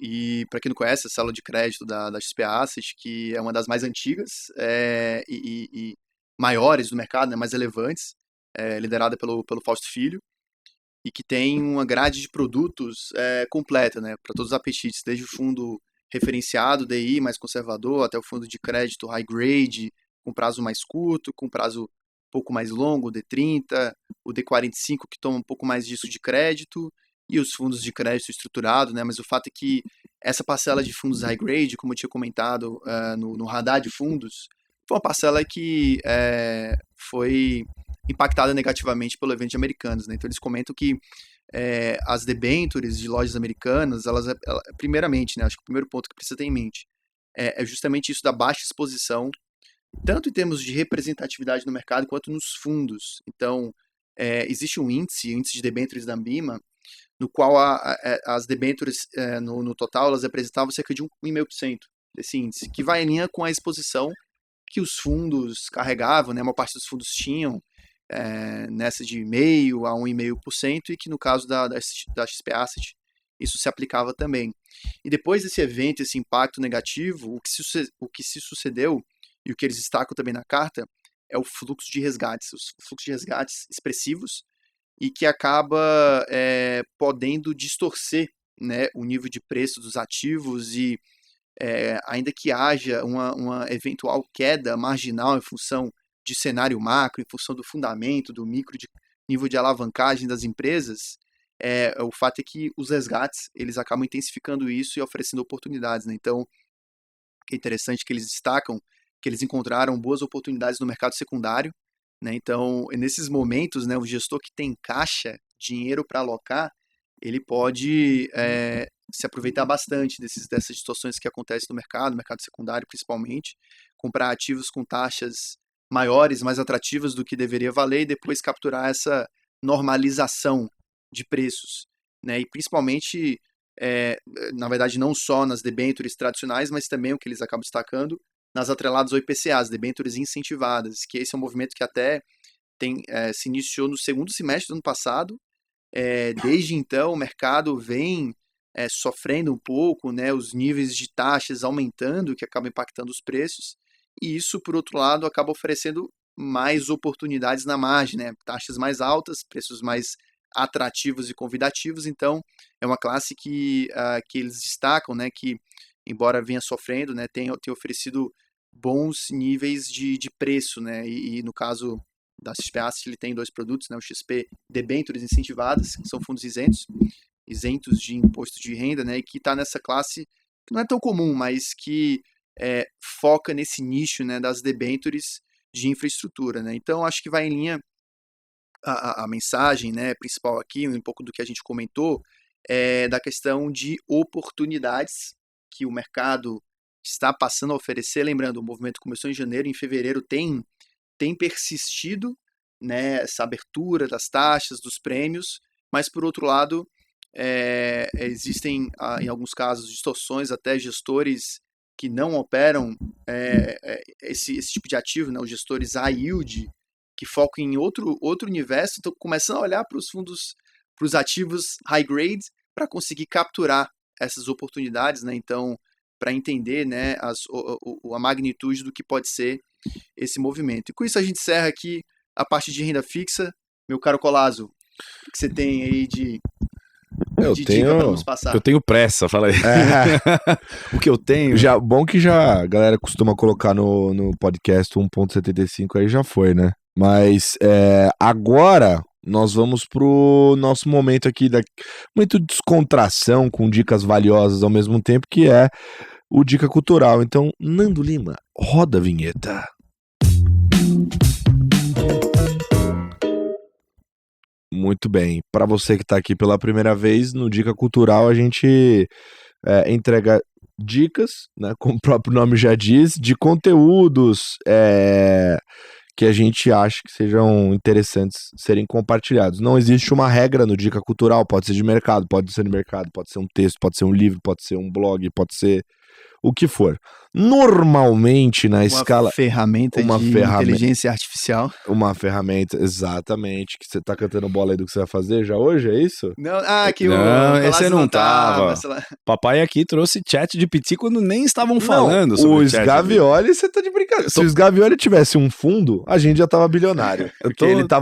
E para quem não conhece, a célula de crédito da XP Asset, que é uma das mais antigas e maiores do mercado, né, mais relevantes, liderada pelo Fausto Filho, e que tem uma grade de produtos completa, né, para todos os apetites, desde o fundo referenciado, DI, mais conservador, até o fundo de crédito high grade, com prazo mais curto, com prazo um pouco mais longo, o D30, o D45, que toma um pouco mais disso de crédito, e os fundos de crédito estruturado, né? Mas o fato é que essa parcela de fundos high grade, como eu tinha comentado no radar de fundos, foi uma parcela que foi impactada negativamente pelo evento de Americanas, né? Então eles comentam que as debentures de lojas americanas, primeiramente, né? Acho que o primeiro ponto que precisa ter em mente é justamente isso da baixa exposição, tanto em termos de representatividade no mercado quanto nos fundos. Então, existe um índice, o índice de debentures da Ambima, no qual as debêntures no total elas representavam cerca de 1,5% desse índice, que vai em linha com a exposição que os fundos carregavam, né? A maior parte dos fundos tinham nessa de 0,5% a 1,5%, e que no caso da XP Asset isso se aplicava também. E depois desse evento, esse impacto negativo, o que se sucedeu, e o que eles destacam também na carta, é o fluxo de resgates, os fluxos de resgates expressivos, e que acaba podendo distorcer, né, o nível de preço dos ativos e ainda que haja uma eventual queda marginal em função de cenário macro, em função do fundamento, do micro, de nível de alavancagem das empresas, o fato é que os resgates eles acabam intensificando isso e oferecendo oportunidades, né? Então, é interessante que eles destacam que eles encontraram boas oportunidades no mercado secundário, né? Então, nesses momentos, né, o gestor que tem caixa, dinheiro para alocar, ele pode se aproveitar bastante dessas distorções que acontecem no mercado secundário principalmente, comprar ativos com taxas maiores, mais atrativas do que deveria valer, e depois capturar essa normalização de preços, né? E principalmente, na verdade, não só nas debêntures tradicionais, mas também o que eles acabam destacando, nas atreladas ao IPCA, as debêntures incentivadas, que esse é um movimento que até se iniciou no segundo semestre do ano passado. Desde então, o mercado vem sofrendo um pouco, né, os níveis de taxas aumentando, que acaba impactando os preços, e isso, por outro lado, acaba oferecendo mais oportunidades na margem, né, taxas mais altas, preços mais atrativos e convidativos. Então, é uma classe que eles destacam, né, que, embora venha sofrendo, né, tem oferecido bons níveis de preço, né, e no caso da XP Asset, ele tem dois produtos, né, o XP Debêntures Incentivadas, que são fundos isentos de imposto de renda, né, e que está nessa classe que não é tão comum, mas que foca nesse nicho, né, das debentures de infraestrutura, né? Então, acho que vai em linha a mensagem, né, principal aqui, um pouco do que a gente comentou, da questão de oportunidades que o mercado está passando a oferecer. Lembrando, o movimento começou em janeiro, em fevereiro tem persistido, né, essa abertura das taxas, dos prêmios, mas, por outro lado, existem, em alguns casos, distorções, até gestores que não operam esse tipo de ativo, né, os gestores high yield, que focam em outro universo, estão começando a olhar para os fundos, para os ativos high grade, para conseguir capturar essas oportunidades, né? Então, para entender, né, a magnitude do que pode ser esse movimento. E com isso a gente encerra aqui a parte de renda fixa. Meu caro Colazo, o que você tem aí de dica para nos passar? Eu tenho pressa, fala aí. O que eu tenho... Bom que já a galera costuma colocar no podcast 1.75 aí já foi, né? Mas agora nós vamos pro nosso momento aqui, momento de descontração com dicas valiosas ao mesmo tempo, que é o Dica Cultural. Então, Nando Lima, roda a vinheta. Muito bem. Para você que está aqui pela primeira vez, no Dica Cultural a gente entrega dicas, né, como o próprio nome já diz, de conteúdos que a gente acha que sejam interessantes serem compartilhados. Não existe uma regra no Dica Cultural, pode ser de mercado, pode ser um texto, pode ser um livro, pode ser um blog, pode ser o que for. Normalmente na escala... Uma ferramenta de inteligência artificial. Uma ferramenta, exatamente. Que você tá cantando bola aí do que você vai fazer já hoje, é isso? Não, esse não tava. Papai aqui trouxe ChatGPT quando nem estavam falando sobre o Sgavioli, você tá de brincadeira. Se o Sgavioli tivesse um fundo, a gente já tava bilionário. Porque ele tá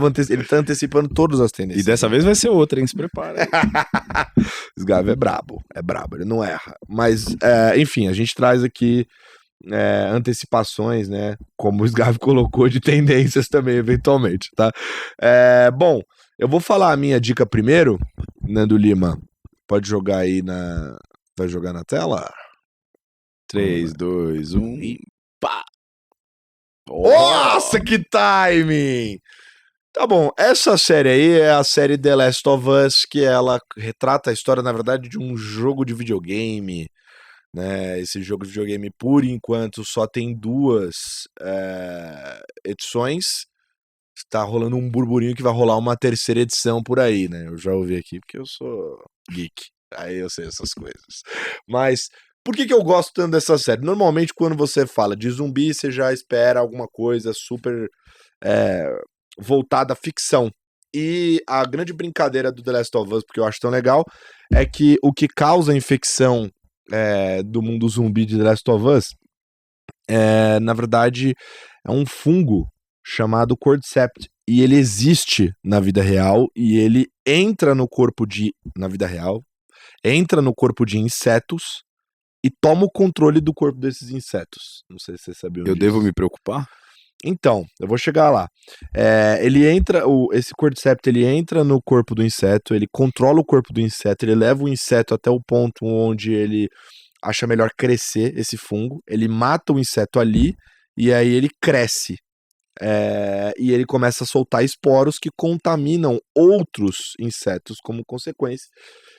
antecipando todas as tendências. E dessa vez vai ser outra, hein? Se prepara. Sgavi é brabo, ele não erra. Mas, enfim, a gente traz aqui antecipações, né? Como o Sgavi colocou, de tendências também, eventualmente, tá? Bom, eu vou falar a minha dica primeiro, Nando Lima. Pode jogar aí Vai jogar na tela? 3, 2, 1 e pá! Nossa, que timing! Tá bom, essa série aí é a série The Last of Us, que ela retrata a história, na verdade, de um jogo de videogame, né? Esse jogo de videogame, por enquanto, só tem 2 edições. Está rolando um burburinho que vai rolar uma 3ª edição por aí, né? Eu já ouvi aqui, porque eu sou geek, aí eu sei essas coisas. Mas por que eu gosto tanto dessa série? Normalmente, quando você fala de zumbi, você já espera alguma coisa super voltada à ficção. E a grande brincadeira do The Last of Us, porque eu acho tão legal, é que o que causa a infecção do mundo zumbi de The Last of Us na verdade, é um fungo chamado Cordyceps. E ele existe na vida real, e ele entra no corpo na vida real, entra no corpo de insetos e toma o controle do corpo desses insetos. Não sei se você sabia disso. Eu devo me preocupar? Então, eu vou chegar lá. Esse Cordyceps, ele entra no corpo do inseto, ele controla o corpo do inseto, ele leva o inseto até o ponto onde ele acha melhor crescer, esse fungo, ele mata o inseto ali, e aí ele cresce. E ele começa a soltar esporos que contaminam outros insetos como consequência.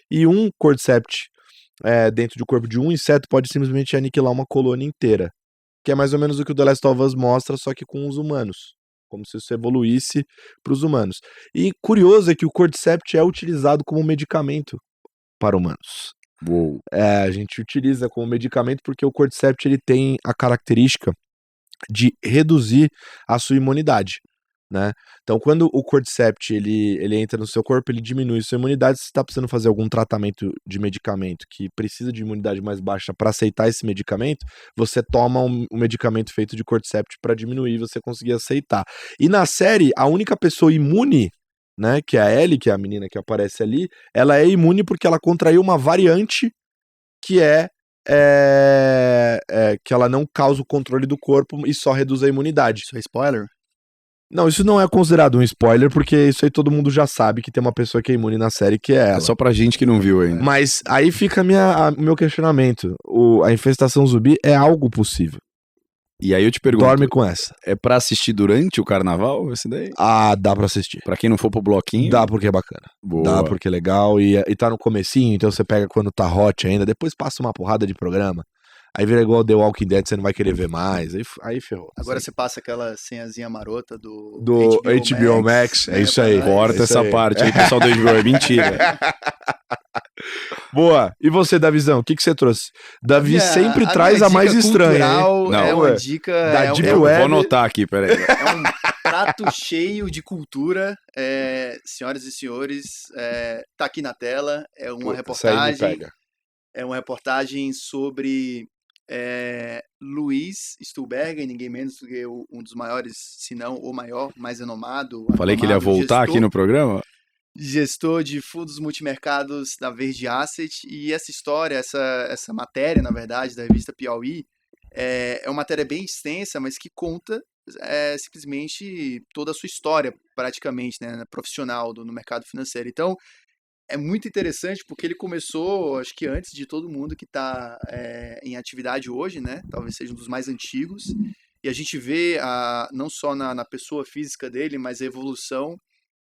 E um Cordyceps dentro do corpo de um inseto pode simplesmente aniquilar uma colônia inteira. Que é mais ou menos o que o The Last of Us mostra, só que com os humanos. Como se isso evoluísse para os humanos. E curioso é que o Cordyceps é utilizado como medicamento para humanos. Uou. A gente utiliza como medicamento porque o Cordyceps ele tem a característica de reduzir a sua imunidade, né? Então, quando o Cordyceps ele entra no seu corpo, ele diminui sua imunidade. Se você está precisando fazer algum tratamento de medicamento que precisa de imunidade mais baixa para aceitar esse medicamento, você toma um medicamento feito de Cordyceps para diminuir e você conseguir aceitar. E na série, a única pessoa imune, né, que é a Ellie, que é a menina que aparece ali, ela é imune porque ela contraiu uma variante que que ela não causa o controle do corpo e só reduz a imunidade. Isso é spoiler? Não, isso não é considerado um spoiler, porque isso aí todo mundo já sabe que tem uma pessoa que é imune na série, que é ela. É só pra gente que não viu ainda. Mas aí fica o meu questionamento. A infestação zumbi é algo possível. E aí eu te pergunto, Dorme com essa. é pra assistir durante o carnaval esse daí? Ah, dá pra assistir. Pra quem não for pro bloquinho? Dá porque é bacana. Boa. Dá porque é legal e tá no comecinho, então você pega quando tá hot ainda, depois passa uma porrada de programa. Aí vira igual The Walking Dead, você não vai querer ver mais. Aí ferrou. Agora você passa aquela senhazinha marota do HBO Max. É isso aí. Corta essa parte aí, pessoal do HBO. É mentira. Boa. E você, Davizão, o que você trouxe? Davi sempre traz a mais estranha, hein? Não, é uma dica... Da Deep Eu Web. vou anotar aqui, peraí. É um prato cheio de cultura. Senhoras e senhores, tá aqui na tela. É uma reportagem. É uma reportagem sobre Louis Stuhlberger, ninguém menos do que um dos maiores, se não o maior, mais renomado. Falei que ele ia voltar aqui no programa? Gestor de fundos multimercados da Verde Asset. E essa história, essa matéria, na verdade, da revista Piauí, é uma matéria bem extensa, mas que conta simplesmente toda a sua história, praticamente, né, profissional no mercado financeiro. Então, é muito interessante porque ele começou, acho que antes de todo mundo que está em atividade hoje, né? Talvez seja um dos mais antigos. E a gente vê não só na pessoa física dele, mas a evolução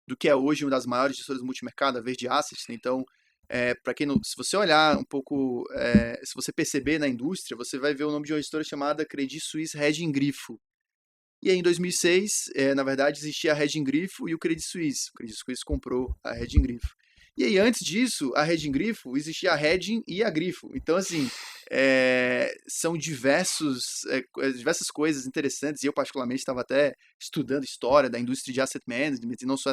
do que é hoje uma das maiores gestoras multimercado, a Verde Asset. Então, para quem não, se você olhar um pouco, se você perceber na indústria, você vai ver o nome de uma gestora chamada Credit Suisse Hedging Grifo. E aí, em 2006, na verdade, existia a Hedging Grifo e o Credit Suisse. O Credit Suisse comprou a Hedging Grifo. E aí, antes disso, a Hedging Grifo, existia a Hedging e a Grifo. Então, assim, são diversas coisas interessantes. E eu, particularmente, estava até estudando história da indústria de asset management, e não só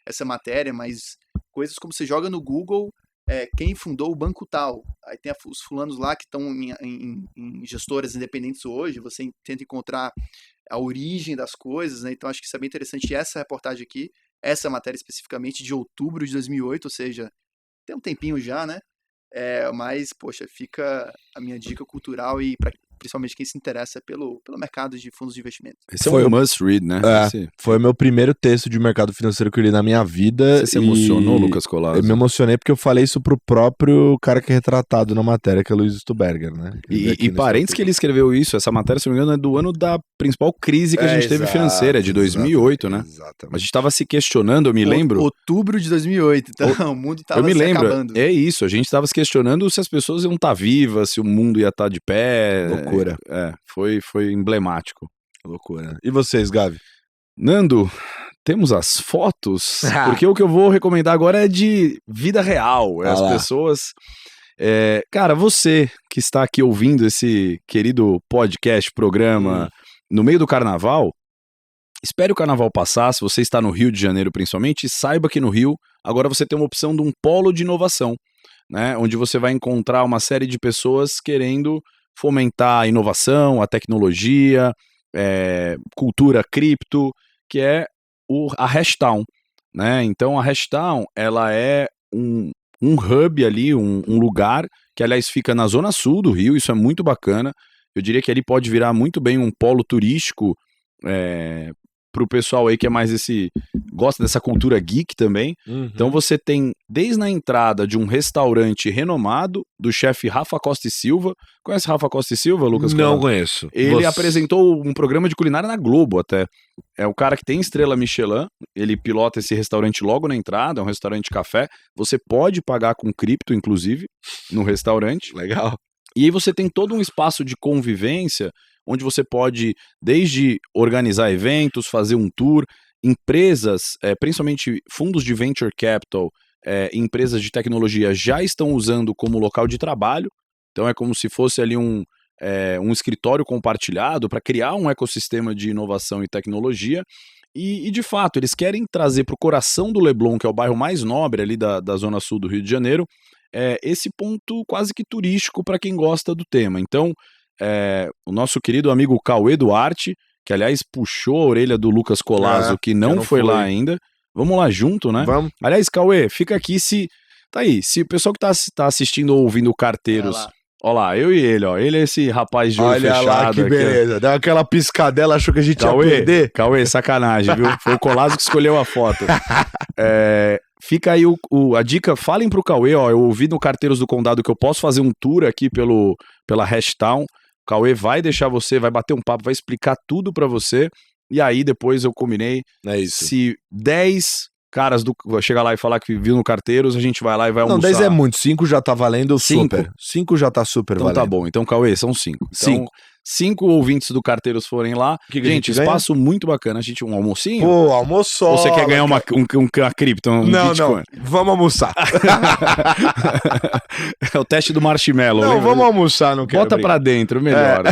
essa matéria, mas coisas como você joga no Google quem fundou o banco tal. Aí tem os fulanos lá que estão em gestoras independentes hoje, você tenta encontrar a origem das coisas, né? Então, acho que isso é bem interessante. E essa reportagem aqui, essa matéria especificamente de outubro de 2008, ou seja, tem um tempinho já, né? Mas, poxa, fica a minha dica cultural e principalmente quem se interessa pelo mercado de fundos de investimento. Esse foi um must read, né? Foi o meu primeiro texto de mercado financeiro que eu li na minha vida. Você se emocionou, Lucas Collazo? Eu me emocionei porque eu falei isso pro próprio cara que é retratado na matéria, que é o Louis Stuhlberger, né? E parênteses que ele escreveu isso, essa matéria, se não me engano, é do ano da principal crise que a gente teve financeira, de 2008, né? Exatamente. A gente tava se questionando, eu me lembro... Outubro de 2008, então o mundo tava se acabando. É isso, a gente tava se questionando se as pessoas iam estar vivas, se o mundo ia estar de pé... Loucura. Foi emblemático. Loucura. E vocês, Gavi? Nando, temos as fotos, porque o que eu vou recomendar agora é de vida real. As pessoas... cara, você que está aqui ouvindo esse querido podcast, programa, no meio do carnaval, espere o carnaval passar, se você está no Rio de Janeiro principalmente, e saiba que no Rio agora você tem uma opção de um polo de inovação, né, onde você vai encontrar uma série de pessoas querendo fomentar a inovação, a tecnologia, cultura cripto, que é a Hashtown, né? Então a Hashtown, ela é um hub ali, um lugar que, aliás, fica na zona sul do Rio, isso é muito bacana. Eu diria que ali pode virar muito bem um polo turístico pro pessoal aí que é mais gosta dessa cultura geek também. Então você tem, desde a entrada de um restaurante renomado, do chefe Rafa Costa e Silva. Conhece Rafa Costa e Silva, Lucas? Não conheço. Ele apresentou um programa de culinária na Globo até. É o cara que tem estrela Michelin, ele pilota esse restaurante logo na entrada, é um restaurante café. Você pode pagar com cripto, inclusive, no restaurante. Legal. E aí você tem todo um espaço de convivência, onde você pode, desde organizar eventos, fazer um tour, empresas, principalmente fundos de venture capital, empresas de tecnologia já estão usando como local de trabalho, então é como se fosse ali um escritório compartilhado para criar um ecossistema de inovação e tecnologia, e de fato, eles querem trazer para o coração do Leblon, que é o bairro mais nobre ali da zona sul do Rio de Janeiro, esse ponto quase que turístico para quem gosta do tema. Então, o nosso querido amigo Cauê Duarte, que aliás puxou a orelha do Lucas Collazo, que não foi lá ainda. Vamos lá junto, né? Vamos. Aliás, Cauê, fica aqui tá aí, se o pessoal que tá assistindo ou ouvindo Carteiros, Ó lá, eu e ele, ó. Ele é esse rapaz de olho Olha fechado. lá que aqui, beleza. Deu aquela piscadela, achou que a gente ia perder. Cauê, sacanagem, viu? Foi o Colasso que escolheu a foto. Fica aí a dica, falem pro Cauê, ó. Eu ouvi no Carteiros do Condado que eu posso fazer um tour aqui pela Hashtown. O Cauê vai deixar você, vai bater um papo, vai explicar tudo pra você. E aí depois eu combinei. É isso. Se 10 caras chegar lá e falar que viu no Carteiros, a gente vai lá e vai almoçar. Não, 10 é muito, 5 já tá valendo super. 5 já tá super então valendo. Então tá bom, então Cauê, são 5. Então, 5 ouvintes do Carteiros forem lá. Gente, espaço muito bacana. A gente, um almocinho? Pô, almoçou. Ou você quer ganhar uma cripto, um Bitcoin? Não, vamos almoçar. É o teste do marshmallow. Não, lembra? Vamos almoçar, não quero Bota pra dentro, melhor, né?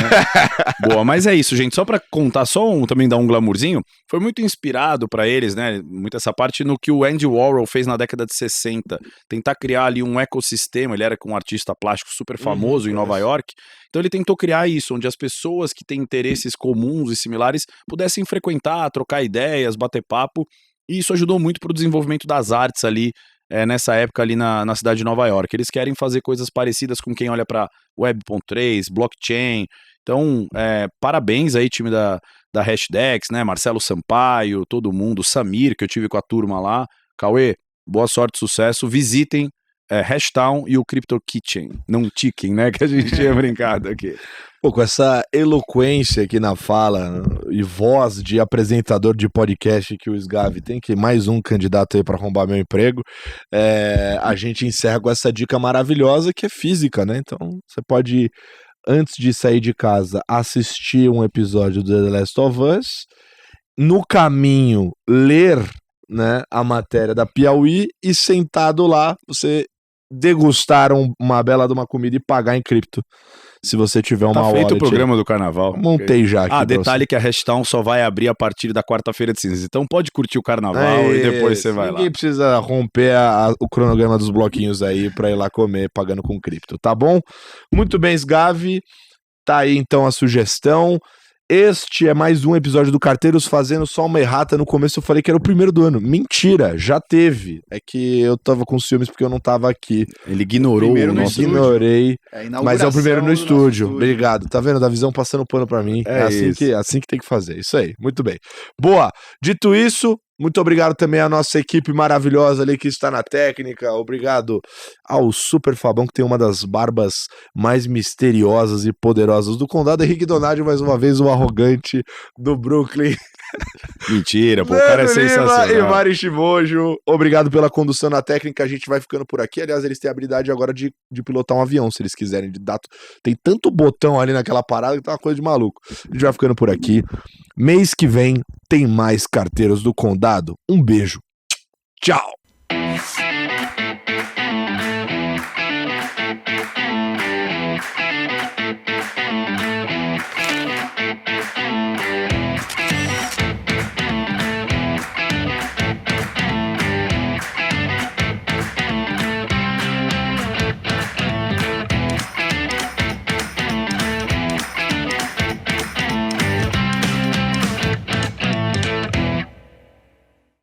Boa, mas é isso, gente. Só pra contar, também dar um glamourzinho, foi muito inspirado pra eles, né? Muito essa parte no que o Andy Warhol fez na década de 60. Tentar criar ali um ecossistema. Ele era um artista plástico super famoso em Nova York. Então ele tentou criar isso, onde as pessoas que têm interesses comuns e similares pudessem frequentar, trocar ideias, bater papo. E isso ajudou muito pro desenvolvimento das artes ali, nessa época ali na cidade de Nova York. Eles querem fazer coisas parecidas com quem olha para Web.3, blockchain. Então, parabéns aí, time da Hashdex, né? Marcelo Sampaio, todo mundo, Samir, que eu tive com a turma lá. Cauê, boa sorte, sucesso. Visitem Hashtown e o Crypto Kitchen. Não Chicken, né? Que a gente tinha brincado aqui. Pô, com essa eloquência aqui na fala e voz de apresentador de podcast que o Sgavi tem, que mais um candidato aí para arrombar meu emprego, a gente encerra com essa dica maravilhosa que é física, né? Então, você pode, antes de sair de casa, assistir um episódio do The Last of Us, no caminho, ler, né, a matéria da Piauí e sentado lá, você degustar uma bela de uma comida e pagar em cripto. Se você tiver uma wallet. Tá feito o programa do carnaval. Montei já aqui. Detalhe que a Hashtown só vai abrir a partir da quarta-feira de cinzas. Então pode curtir o carnaval e depois você vai lá. Ninguém precisa romper o cronograma dos bloquinhos aí pra ir lá comer pagando com cripto, tá bom? Muito bem, Sgavi. Tá aí então a sugestão. Este é mais um episódio do Carteiros fazendo só uma errata. No começo eu falei que era o primeiro do ano. Mentira, já teve. É que eu tava com ciúmes porque eu não tava aqui. Ele ignorou o nosso estúdio. Ignorei. Mas é o primeiro no estúdio. Obrigado. Tá vendo? Da visão passando pano pra mim. É assim que tem que fazer. Isso aí. Muito bem. Boa. Dito isso, muito obrigado também à nossa equipe maravilhosa ali que está na técnica. Obrigado ao Super Fabão, que tem uma das barbas mais misteriosas e poderosas do condado. Henrique Donadi, mais uma vez, o arrogante do Brooklyn. Mentira, pô, o cara é sensacional. E Mari Shimojo, obrigado pela condução na técnica. A gente vai ficando por aqui. Aliás, eles têm a habilidade agora de pilotar um avião, se eles quiserem. Tem tanto botão ali naquela parada que tá uma coisa de maluco. A gente vai ficando por aqui. Mês que vem tem mais Carteiros do Condado. Um beijo. Tchau.